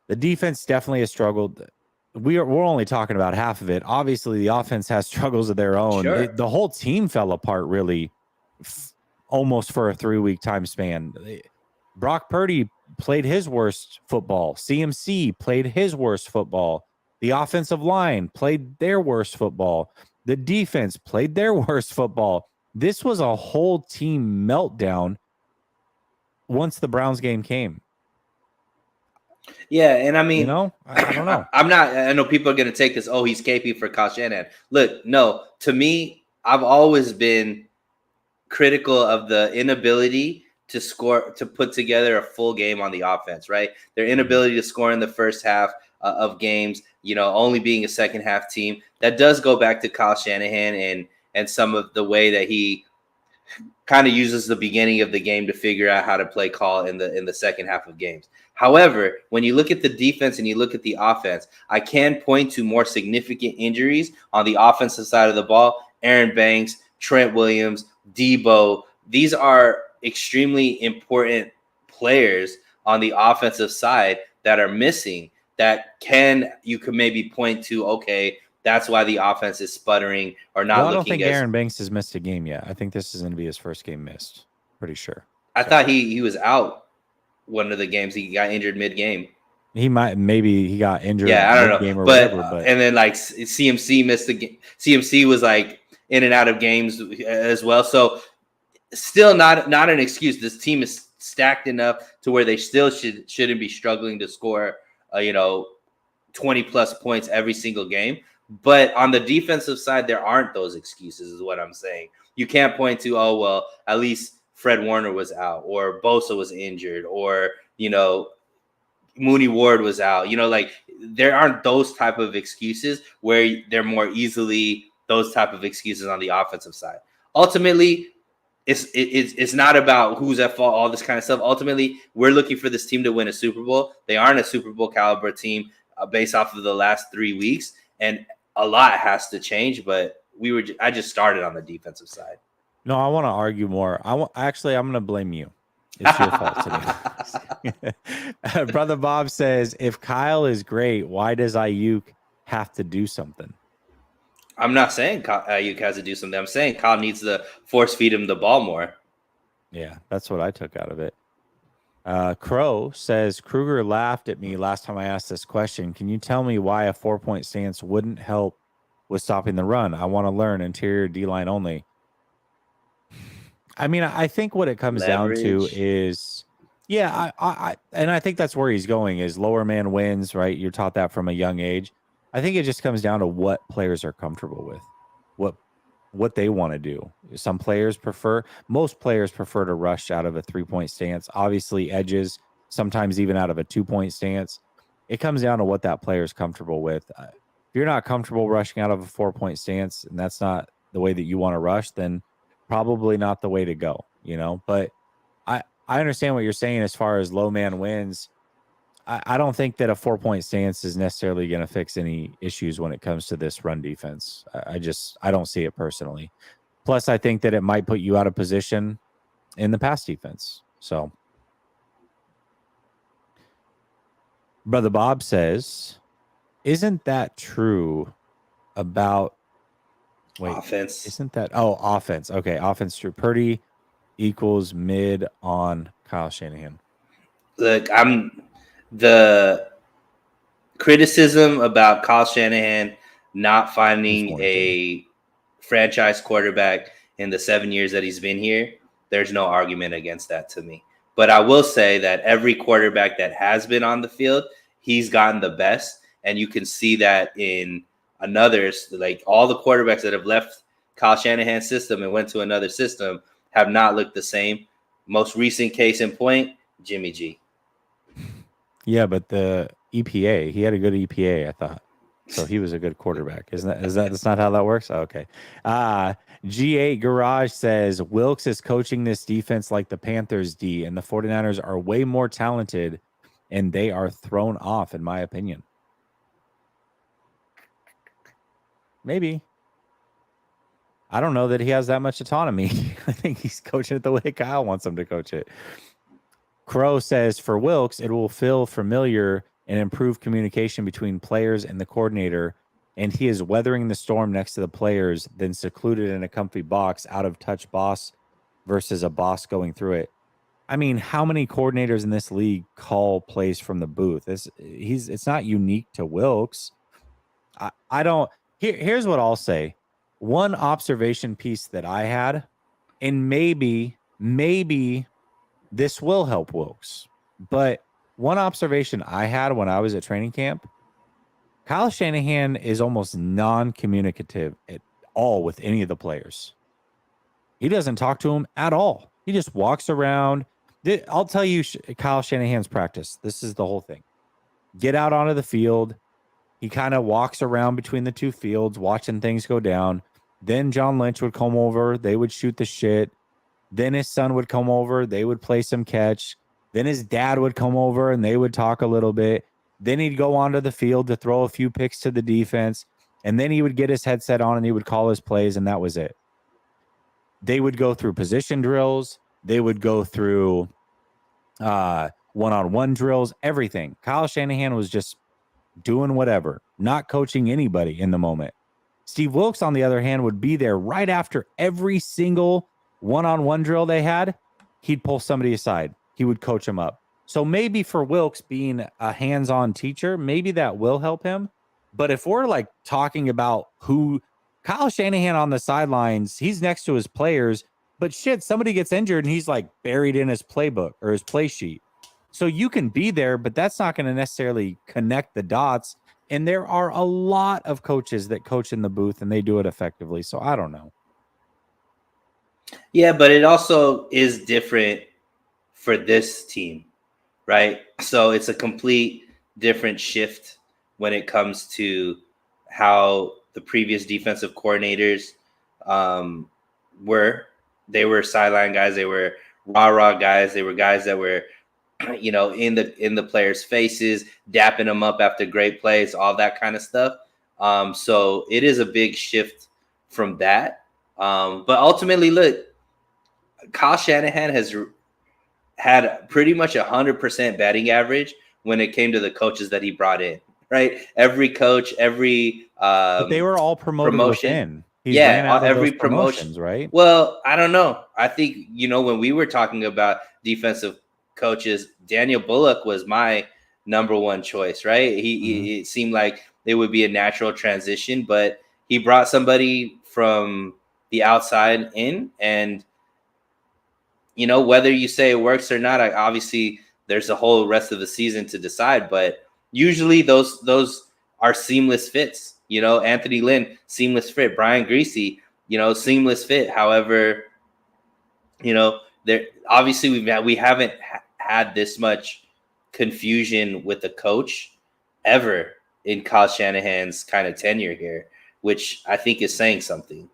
definitely has struggled. We're only talking about half of it. Obviously, the offense has struggles of their own. Sure. The whole team fell apart, really, almost for a 3-week time span. Brock Purdy played his worst football. CMC played his worst football. The offensive line played their worst football. The defense played their worst football. This was a whole team meltdown once the Browns game came. Yeah, and I mean, you know, I don't know. I know people are going to take this, oh, he's KP for Kyle Shanahan. Look, no, to me, I've always been critical of the inability to score, to put together a full game on the offense, right? Their inability to score in the first half of games, you know, only being a second half team. That does go back to Kyle Shanahan and some of the way that he kind of uses the beginning of the game to figure out how to play call in the second half of games. However, when you look at the defense and you look at the offense, I can point to more significant injuries on the offensive side of the ball. Aaron Banks, Trent Williams, Debo, these are extremely important players on the offensive side that are missing that you could maybe point to, okay, that's why the offense is sputtering or not. Well, I don't think Aaron Banks has missed a game yet. I think this is going to be his first game missed. Pretty sure. I thought he was out one of the games. He got injured mid-game. Maybe he got injured. Yeah, I don't know. Or whatever, but and then like CMC missed the game. CMC was like in and out of games as well. So still not an excuse. This team is stacked enough to where they still shouldn't be struggling to score 20 plus points every single game. But on the defensive side, there aren't those excuses, is what I'm saying. You can't point to, oh, well, at least Fred Warner was out, or Bosa was injured, or, Mooney Ward was out. Like there aren't those type of excuses where they're more easily those type of excuses on the offensive side. Ultimately, it's not about who's at fault, all this kind of stuff. Ultimately, we're looking for this team to win a Super Bowl. They aren't a Super Bowl caliber team based off of the last 3 weeks. And a lot has to change, but I just started on the defensive side. No, I want to argue more. I'm going to blame you. It's your fault today. Brother Bob says, if Kyle is great, why does Ayuk have to do something. I'm not saying Ayuk has to do something. I'm saying Kyle needs to force feed him the ball more. Yeah, that's what I took out of it. Crow says, Kruger laughed at me last time I asked this question. Can you tell me why a 4-point stance wouldn't help with stopping the run? I want to learn interior D-line only. I mean, I think what it comes down to is, yeah, and I think that's where he's going is lower man wins, right? You're taught that from a young age. I think it just comes down to what players are comfortable with, what they want to do. Most players prefer to rush out of a 3-point stance. Obviously, edges, sometimes even out of a 2-point stance. It comes down to what that player is comfortable with. If you're not comfortable rushing out of a 4-point stance and that's not the way that you want to rush, then probably not the way to go, But I understand what you're saying as far as low man wins. I don't think that a 4-point stance is necessarily going to fix any issues when it comes to this run defense. I don't see it personally. Plus, I think that it might put you out of position in the pass defense. So, Brother Bob says, isn't that true about offense? Isn't that offense? Okay, offense true. Purdy equals mid on Kyle Shanahan. Look, the criticism about Kyle Shanahan not finding a franchise quarterback in the 7 years that he's been here. There's no argument against that to me. But I will say that every quarterback that has been on the field, he's gotten the best. And you can see that in another's, like all the quarterbacks that have left Kyle Shanahan's system and went to another system have not looked the same. Most recent case in point, Jimmy G. Yeah, but the EPA, he had a good EPA, I thought. So he was a good quarterback. That's not how that works? Okay. G8 Garage says Wilks is coaching this defense like the Panthers D, and the 49ers are way more talented, and they are thrown off, in my opinion. Maybe. I don't know that he has that much autonomy. I think he's coaching it the way Kyle wants him to coach it. Crow says for Wilks, it will feel familiar and improve communication between players and the coordinator, and he is weathering the storm next to the players, then secluded in a comfy box, out of touch boss versus a boss going through it. I mean, how many coordinators in this league call plays from the booth? It's not unique to Wilks. I don't. Here's what I'll say. One observation piece that I had, and maybe this will help Wilks, but one observation I had when I was at training camp, Kyle Shanahan is almost non-communicative at all with any of the players. He doesn't talk to them at all. He just walks around. I'll tell you Kyle Shanahan's practice. This is the whole thing. Get out onto the field. He kind of walks around between the two fields, watching things go down. Then John Lynch would come over. They would shoot the shit. Then his son would come over. They would play some catch. Then his dad would come over and they would talk a little bit. Then he'd go onto the field to throw a few picks to the defense. And then he would get his headset on and he would call his plays, and that was it. They would go through position drills. They would go through one-on-one drills, everything. Kyle Shanahan was just doing whatever, not coaching anybody in the moment. Steve Wilks, on the other hand, would be there right after every single one-on-one drill they had. He'd pull somebody aside. He would coach them up. So maybe for Wilks being a hands-on teacher, maybe that will help him. But if we're like talking about who Kyle Shanahan on the sidelines, he's next to his players, but shit, somebody gets injured and he's like buried in his playbook or his play sheet. So you can be there, but that's not going to necessarily connect the dots. And there are a lot of coaches that coach in the booth and they do it effectively. So I don't know. Yeah, but it also is different for this team, right? So it's a complete different shift when it comes to how the previous defensive coordinators were. They were sideline guys. They were rah-rah guys. They were guys that were, in the players' faces, dapping them up after great plays, all that kind of stuff. So it is a big shift from that. But ultimately, look, Kyle Shanahan has had pretty much 100% batting average when it came to the coaches that he brought in. right? Every coach, every But they were all promoted promotion. within. He ran Yeah, out of every those promotion. promotions, right? Well, I don't know. I think, when we were talking about defensive coaches, Daniel Bullock was my number one choice, right? It seemed like it would be a natural transition, but he brought somebody from the outside in, and whether you say it works or not, obviously there's a whole rest of the season to decide, but usually those are seamless fits. Anthony Lynn, seamless fit. Brian Greasy, seamless fit. However, there obviously we haven't had this much confusion with the coach ever in Kyle Shanahan's kind of tenure here, which I think is saying something.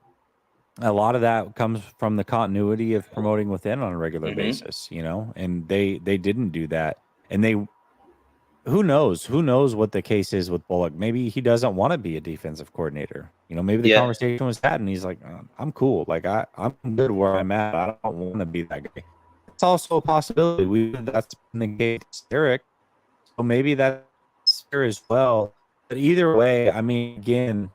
A lot of that comes from the continuity of promoting within on a regular basis, and they didn't do that. And who knows what the case is with Bullock. Maybe he doesn't want to be a defensive coordinator. Maybe the conversation was had and he's like, I'm cool. Like I'm good where I'm at. I don't want to be that guy. It's also a possibility. That's been the case, Eric. So maybe that's here as well. But either way, I mean, again,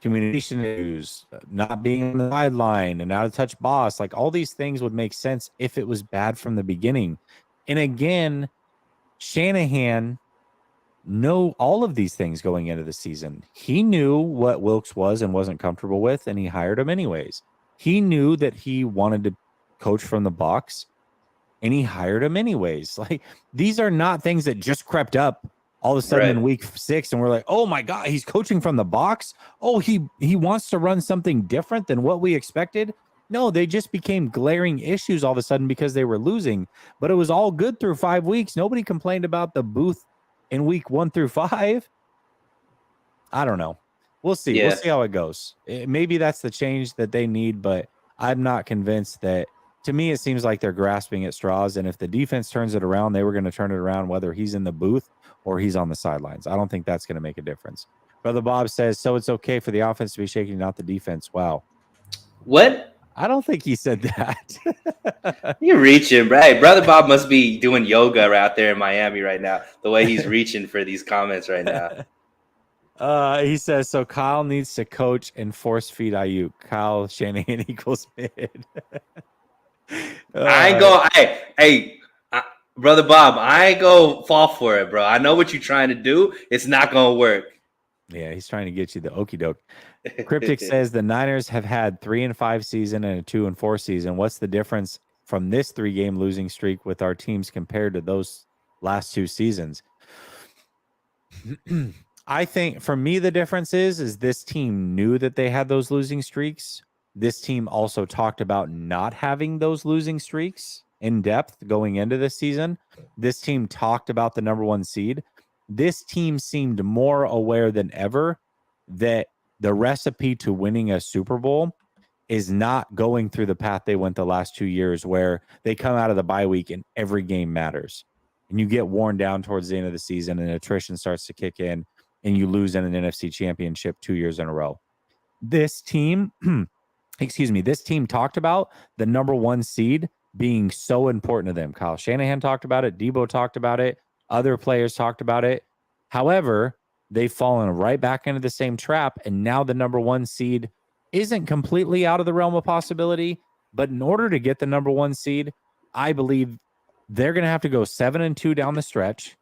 communication issues, not being on the sideline, and out of touch boss, like all these things would make sense if it was bad from the beginning. And again, Shanahan know all of these things going into the season. He knew what Wilks was and wasn't comfortable with, and he hired him anyways. He knew that he wanted to coach from the box, and he hired him anyways. Like, these are not things that just crept up all of a sudden in week 6, and we're like, oh my God, he's coaching from the box. Oh, he wants to run something different than what we expected. No, they just became glaring issues all of a sudden because they were losing, but it was all good through 5 weeks. Nobody complained about the booth in week 1 through 5. I don't know. We'll see. Yeah. We'll see how it goes. Maybe that's the change that they need, but I'm not convinced that. To me, it seems like they're grasping at straws, and if the defense turns it around, they were going to turn it around whether he's in the booth or he's on the sidelines. I don't think that's going to make a difference. Brother Bob says, so it's okay for the offense to be shaking, not the defense. Wow. What? I don't think he said that. You're reaching, right? Brother Bob must be doing yoga out there in Miami right now, the way he's reaching for these comments right now. He says, so Kyle needs to coach and force feed Ayuk. Kyle Shanahan equals mid. I ain't go. Hey, Brother Bob, I ain't go fall for it, bro. I know what you're trying to do. It's not gonna work. Yeah, he's trying to get you the okie doke. Cryptic says the Niners have had 3-5 season and a 2-4 season. What's the difference from this 3-game losing streak with our teams compared to those last 2 seasons? I think for me, the difference is this team knew that they had those losing streaks. This team also talked about not having those losing streaks in depth going into this season. This team talked about the number 1 seed. This team seemed more aware than ever that the recipe to winning a Super Bowl is not going through the path they went the last 2 years where they come out of the bye week and every game matters. And you get worn down towards the end of the season and attrition starts to kick in and you lose in an NFC championship 2 years in a row. This team, this team talked about the number 1 seed being so important to them. Kyle Shanahan talked about it. Debo talked about it. Other players talked about it. However, they've fallen right back into the same trap, and now the number 1 seed isn't completely out of the realm of possibility, but in order to get the number 1 seed, I believe they're going to have to go 7-2 down the stretch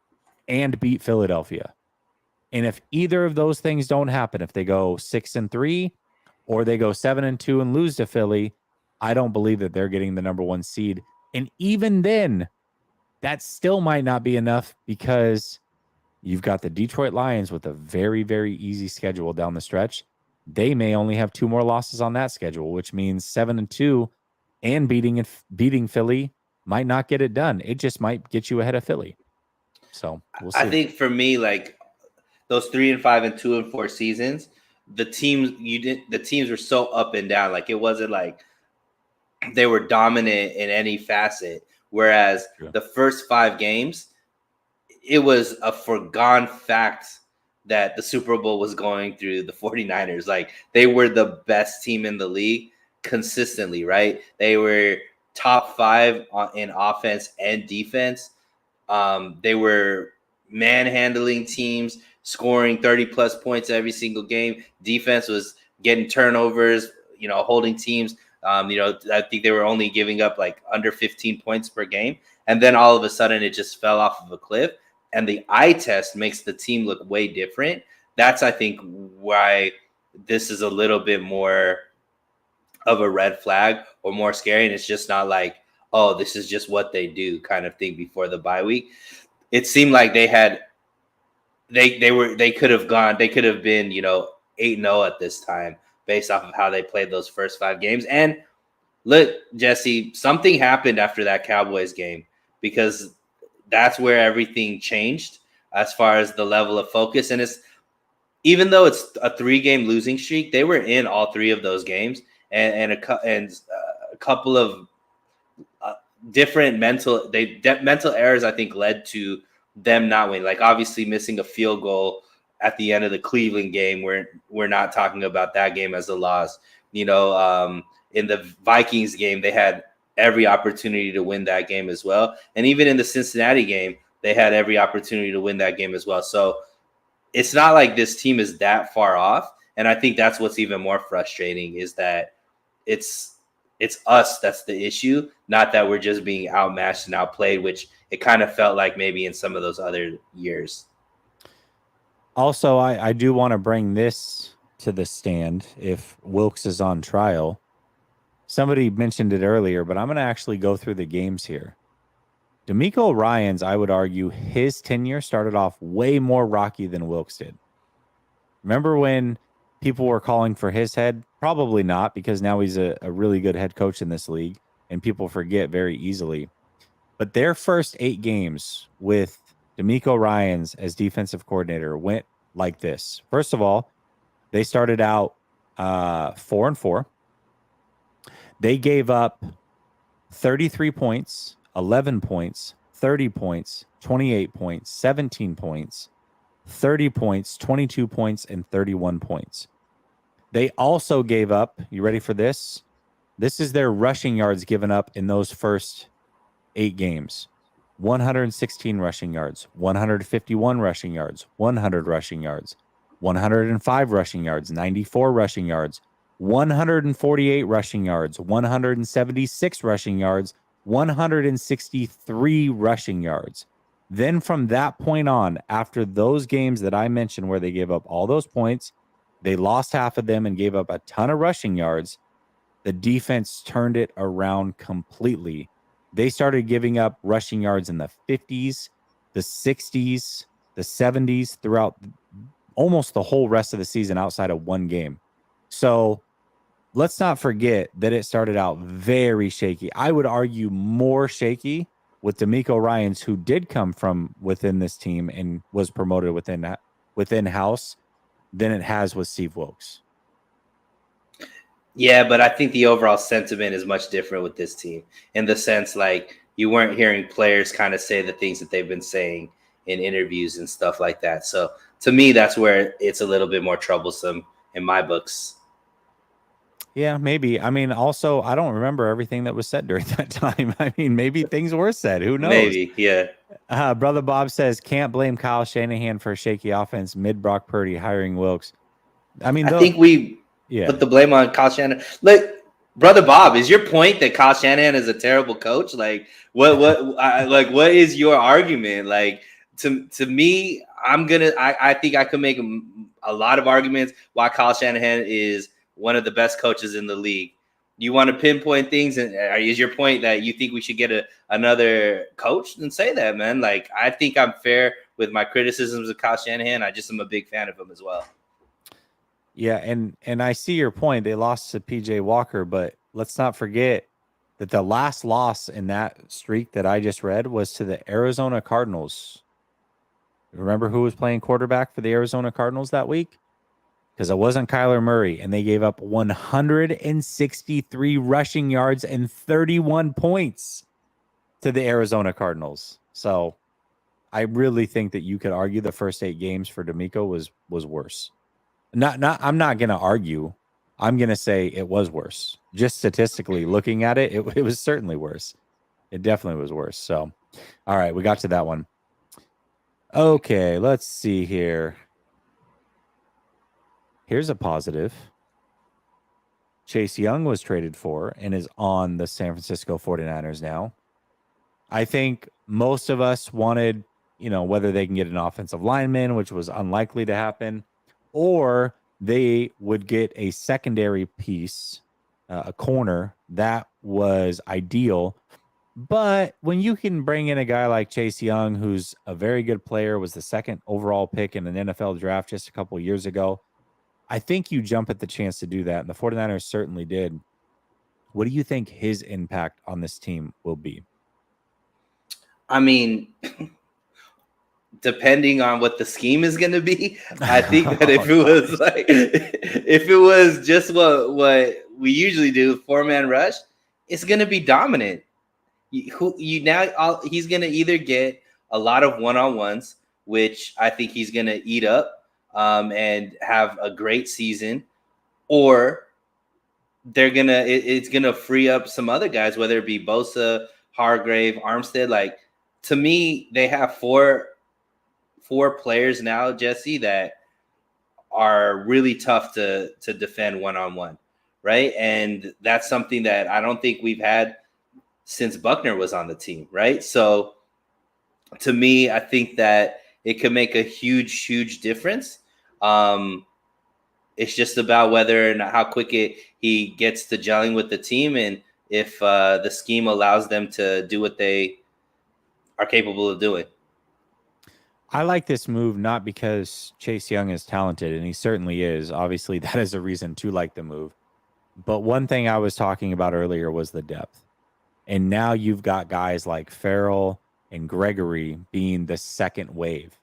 and beat Philadelphia. And if either of those things don't happen, if they go 6-3 or they go 7-2 and lose to Philly, I don't believe that they're getting the number 1 seed. And even then, that still might not be enough because you've got the Detroit Lions with a very, very easy schedule down the stretch. They may only have 2 more losses on that schedule, which means 7-2 and beating Philly might not get it done. It just might get you ahead of Philly. So we'll see. I think for me, like those 3-5 and 2-4 seasons, the teams were so up and down. Like it wasn't like they were dominant in any facet. Whereas the first 5 games, it was a foregone fact that the Super Bowl was going through the 49ers. Like they were the best team in the league consistently, right? They were top 5 in offense and defense. They were manhandling teams, scoring 30 plus points every single game. Defense was getting turnovers, holding teams. I think they were only giving up like under 15 points per game. And then all of a sudden it just fell off of a cliff. And the eye test makes the team look way different. That's, I think, why this is a little bit more of a red flag or more scary. And it's just not like, oh, this is just what they do kind of thing before the bye week. It seemed like they could have been, 8-0 at this time based off of how they played those first 5 games. And look, Jesse, something happened after that Cowboys game, because that's where everything changed as far as the level of focus. And even though it's a 3-game losing streak, they were in all 3 of those games, and a couple of different mental errors, I think, led to them not winning. Like obviously missing a field goal at the end of the Cleveland game, we're not talking about that game as a loss. In the Vikings game, they had every opportunity to win that game as well. And even in the Cincinnati game, they had every opportunity to win that game as well. So it's not like this team is that far off. And I think that's what's even more frustrating, is that it's us that's the issue, not that we're just being outmatched and outplayed, which it kind of felt like maybe in some of those other years. Also, I do want to bring this to the stand if Wilks is on trial. Somebody mentioned it earlier, but I'm going to actually go through the games here. DeMeco Ryans, I would argue, his tenure started off way more rocky than Wilks did. Remember when people were calling for his head? Probably not, because now he's a really good head coach in this league, and people forget very easily. But their first 8 games with DeMeco Ryans as defensive coordinator went like this. First of all, they started out 4-4. They gave up 33 points, 11 points, 30 points, 28 points, 17 points, 30 points, 22 points, and 31 points. They also gave up, you ready for this? This is their rushing yards given up in those first 8 games. 116 rushing yards, 151 rushing yards, 100 rushing yards, 105 rushing yards, 94 rushing yards, 148 rushing yards, 176 rushing yards, 163 rushing yards. Then from that point on, after those games that I mentioned where they gave up all those points, they lost half of them and gave up a ton of rushing yards, the defense turned it around completely. They started giving up rushing yards in the 50s, the 60s, the 70s throughout almost the whole rest of the season outside of one game. So let's not forget that it started out very shaky. I would argue more shaky with DeMeco Ryans, who did come from within this team and was promoted within house, than it has with Steve Wilks. Yeah, but I think the overall sentiment is much different with this team, in the sense like you weren't hearing players kind of say the things that they've been saying in interviews and stuff like that. So to me, that's where it's a little bit more troublesome in my books. Yeah, maybe. I mean, also, I don't remember everything that was said during that time. I mean, maybe things were said. Who knows? Maybe, yeah. Brother Bob says, can't blame Kyle Shanahan for a shaky offense mid Brock Purdy hiring Wilks. I mean, I think we put the blame on Kyle Shanahan. Like, Brother Bob, is your point that Kyle Shanahan is a terrible coach? Like, what is your argument? Like, to me, I think I could make a lot of arguments why Kyle Shanahan is one of the best coaches in the league. You want to pinpoint things, and is your point that you think we should get another coach? Then say that, man. Like, I think I'm fair with my criticisms of Kyle Shanahan. I just am a big fan of him as well. Yeah, and I see your point. They lost to PJ Walker, but let's not forget that the last loss in that streak that I just read was to the Arizona Cardinals. Remember who was playing quarterback for the Arizona Cardinals that week? Because it wasn't Kyler Murray, and they gave up 163 rushing yards and 31 points to the Arizona Cardinals. So I really think that you could argue the first 8 games for DeMeco was worse. I'm not going to argue. I'm going to say it was worse. Just statistically looking at it, it was certainly worse. It definitely was worse. So, all right, we got to that one. Okay, let's see here. Here's a positive. Chase Young was traded for and is on the San Francisco 49ers now. I think most of us wanted, whether they can get an offensive lineman, which was unlikely to happen, or they would get a secondary piece, a corner. That was ideal. But when you can bring in a guy like Chase Young, who's a very good player, was the second overall pick in an NFL draft just a couple years ago, I think you jump at the chance to do that. And the 49ers certainly did. What do you think his impact on this team will be? I mean, depending on what the scheme is going to be, I think that if it was like, if it was just what we usually do, 4-man rush, it's going to be dominant. He's going to either get a lot of one-on-ones, which I think he's going to eat up and have a great season, or it's going to free up some other guys, whether it be Bosa, Hargrave, Armstead. Like, to me, they have four players now, Jesse, that are really tough to defend one-on-one, right? And that's something that I don't think we've had since Buckner was on the team, right? So to me, I think that it could make a huge, huge difference. It's just about whether and how quick he gets to gelling with the team, and if the scheme allows them to do what they are capable of doing. I like this move not because Chase Young is talented, and he certainly is. Obviously, that is a reason to like the move. But one thing I was talking about earlier was the depth. And now you've got guys like Farrell and Gregory being the second wave.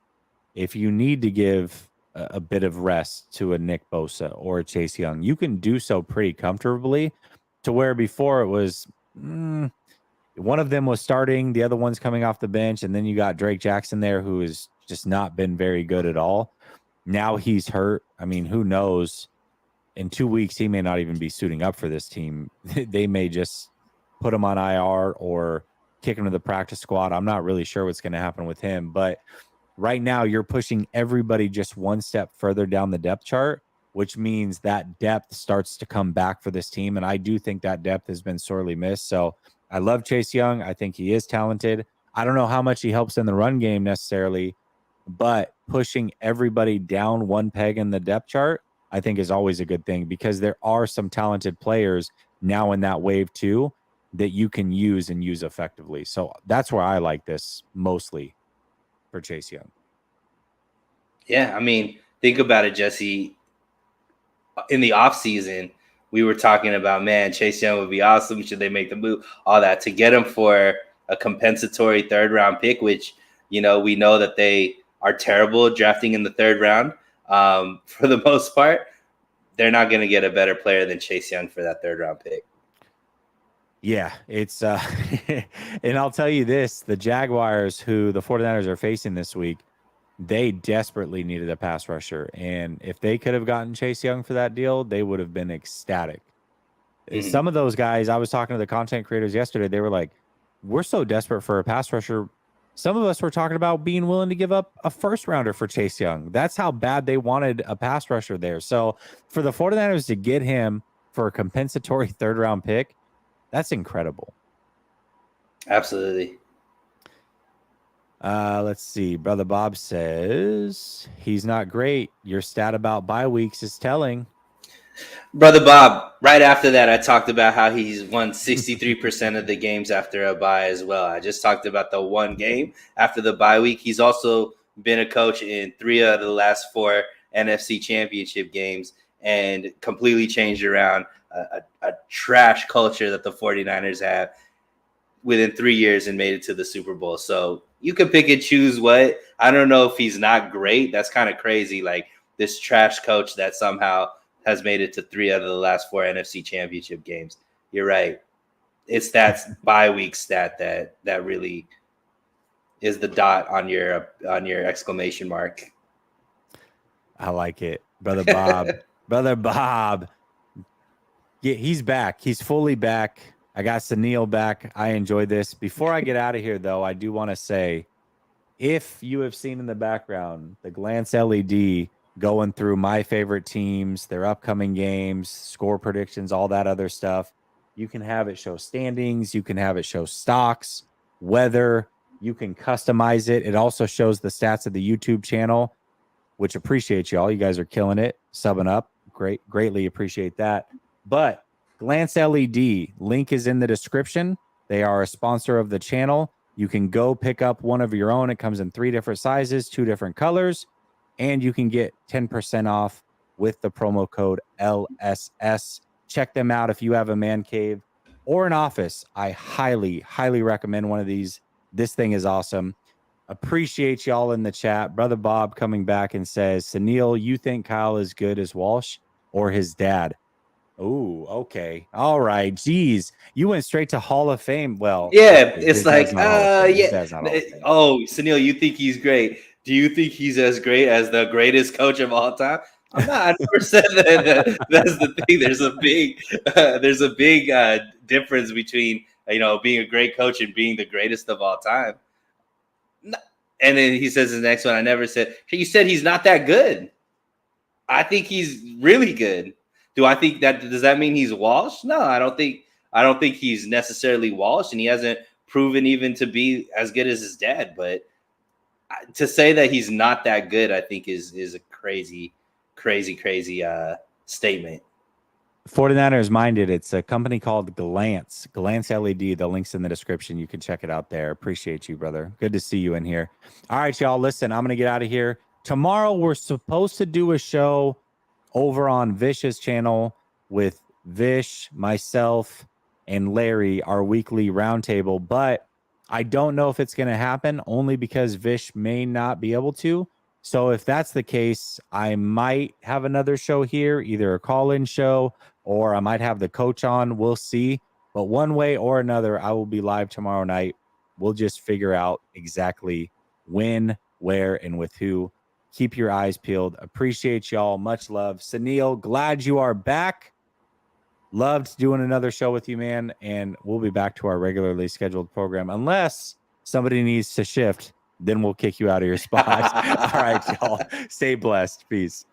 If you need to give a bit of rest to a Nick Bosa or a Chase Young, you can do so pretty comfortably, to where before it was one of them was starting, the other one's coming off the bench, and then you got Drake Jackson there, who has just not been very good at all. Now he's hurt. I mean, who knows? In 2 weeks, he may not even be suiting up for this team. They may just put him on IR or kick him to the practice squad. I'm not really sure what's going to happen with him. But right now, you're pushing everybody just one step further down the depth chart, which means that depth starts to come back for this team. And I do think that depth has been sorely missed. So I love Chase Young. I think he is talented. I don't know how much he helps in the run game necessarily, but pushing everybody down one peg in the depth chart, I think, is always a good thing, because there are some talented players now in that wave too that you can use and use effectively. So that's where I like this mostly for Chase Young. Yeah, I mean, think about it, Jesse. In the offseason, we were talking about, man, Chase Young would be awesome. Should they make the move? All that to get him for a compensatory third-round pick, which, we know that they are terrible drafting in the third round. For the most part, they're not going to get a better player than Chase Young for that third-round pick. Yeah, it's and I'll tell you this, the Jaguars, who the 49ers are facing this week, they desperately needed a pass rusher. And if they could have gotten Chase Young for that deal, they would have been ecstatic. Mm-hmm. Some of those guys, I was talking to the content creators yesterday, they were like, we're so desperate for a pass rusher. Some of us were talking about being willing to give up a first rounder for Chase Young. That's how bad they wanted a pass rusher there. So for the 49ers to get him for a compensatory third round pick, that's incredible. Absolutely. Let's see. Brother Bob says he's not great. Your stat about bye weeks is telling. Brother Bob, right after that, I talked about how he's won 63% of the games after a bye as well. I just talked about the one game after the bye week. He's also been a coach in 3 of the last 4 NFC championship games and completely changed around a trash culture that the 49ers have within 3 years and made it to the Super Bowl. So you could pick and choose what. I don't know if he's not great. That's kind of crazy. Like, this trash coach that somehow has made it to 3 out of the last 4 NFC championship games. You're right. It's that bye week stat that really is the dot on your exclamation mark. I like it. Brother Bob. Brother Bob. Yeah, he's back. He's fully back. I got Sunil back. I enjoyed this. Before I get out of here, though, I do want to say if you have seen in the background the Glance LED going through my favorite teams, their upcoming games, score predictions, all that other stuff, you can have it show standings. You can have it show stocks, weather. You can customize it. It also shows the stats of the YouTube channel, which appreciate y'all. You guys are killing it, subbing up. Greatly appreciate that. But Glance LED, link is in the description. They are a sponsor of the channel. You can go pick up one of your own. It comes in 3 different sizes, 2 different colors, and you can get 10% off with the promo code LSS. Check them out if you have a man cave or an office. I highly, highly recommend one of these. This thing is awesome. Appreciate y'all in the chat. Brother Bob coming back and says, Sunil, you think Kyle is good as Walsh or his dad? Oh, okay. All right. Jeez. You went straight to Hall of Fame. Well, yeah, it's like, yeah. Oh, Sunil, you think he's great. Do you think he's as great as the greatest coach of all time? I'm not. I never said that. That's the thing. There's a big difference between being a great coach and being the greatest of all time. And then he says the next one. I never said. You said he's not that good. I think he's really good. Do I think that? Does that mean he's Walsh? No, I don't think he's necessarily Walsh, and he hasn't proven even to be as good as his dad. But to say that he's not that good, I think is a crazy statement. 49ers minded. It's a company called Glance LED. The link's in the description. You can check it out there. Appreciate you, brother. Good to see you in here. All right, y'all. Listen, I'm going to get out of here. Tomorrow, we're supposed to do a show over on Vish's channel with Vish, myself, and Larry, our weekly roundtable. But I don't know if it's going to happen only because Vish may not be able to. So if that's the case, I might have another show here, either a call-in show or I might have the coach on. We'll see. But one way or another, I will be live tomorrow night. We'll just figure out exactly when, where, and with who. Keep your eyes peeled. Appreciate y'all. Much love. Sunil, glad you are back. Loved doing another show with you, man. And we'll be back to our regularly scheduled program. Unless somebody needs to shift, then we'll kick you out of your spot. All right, y'all. Stay blessed. Peace.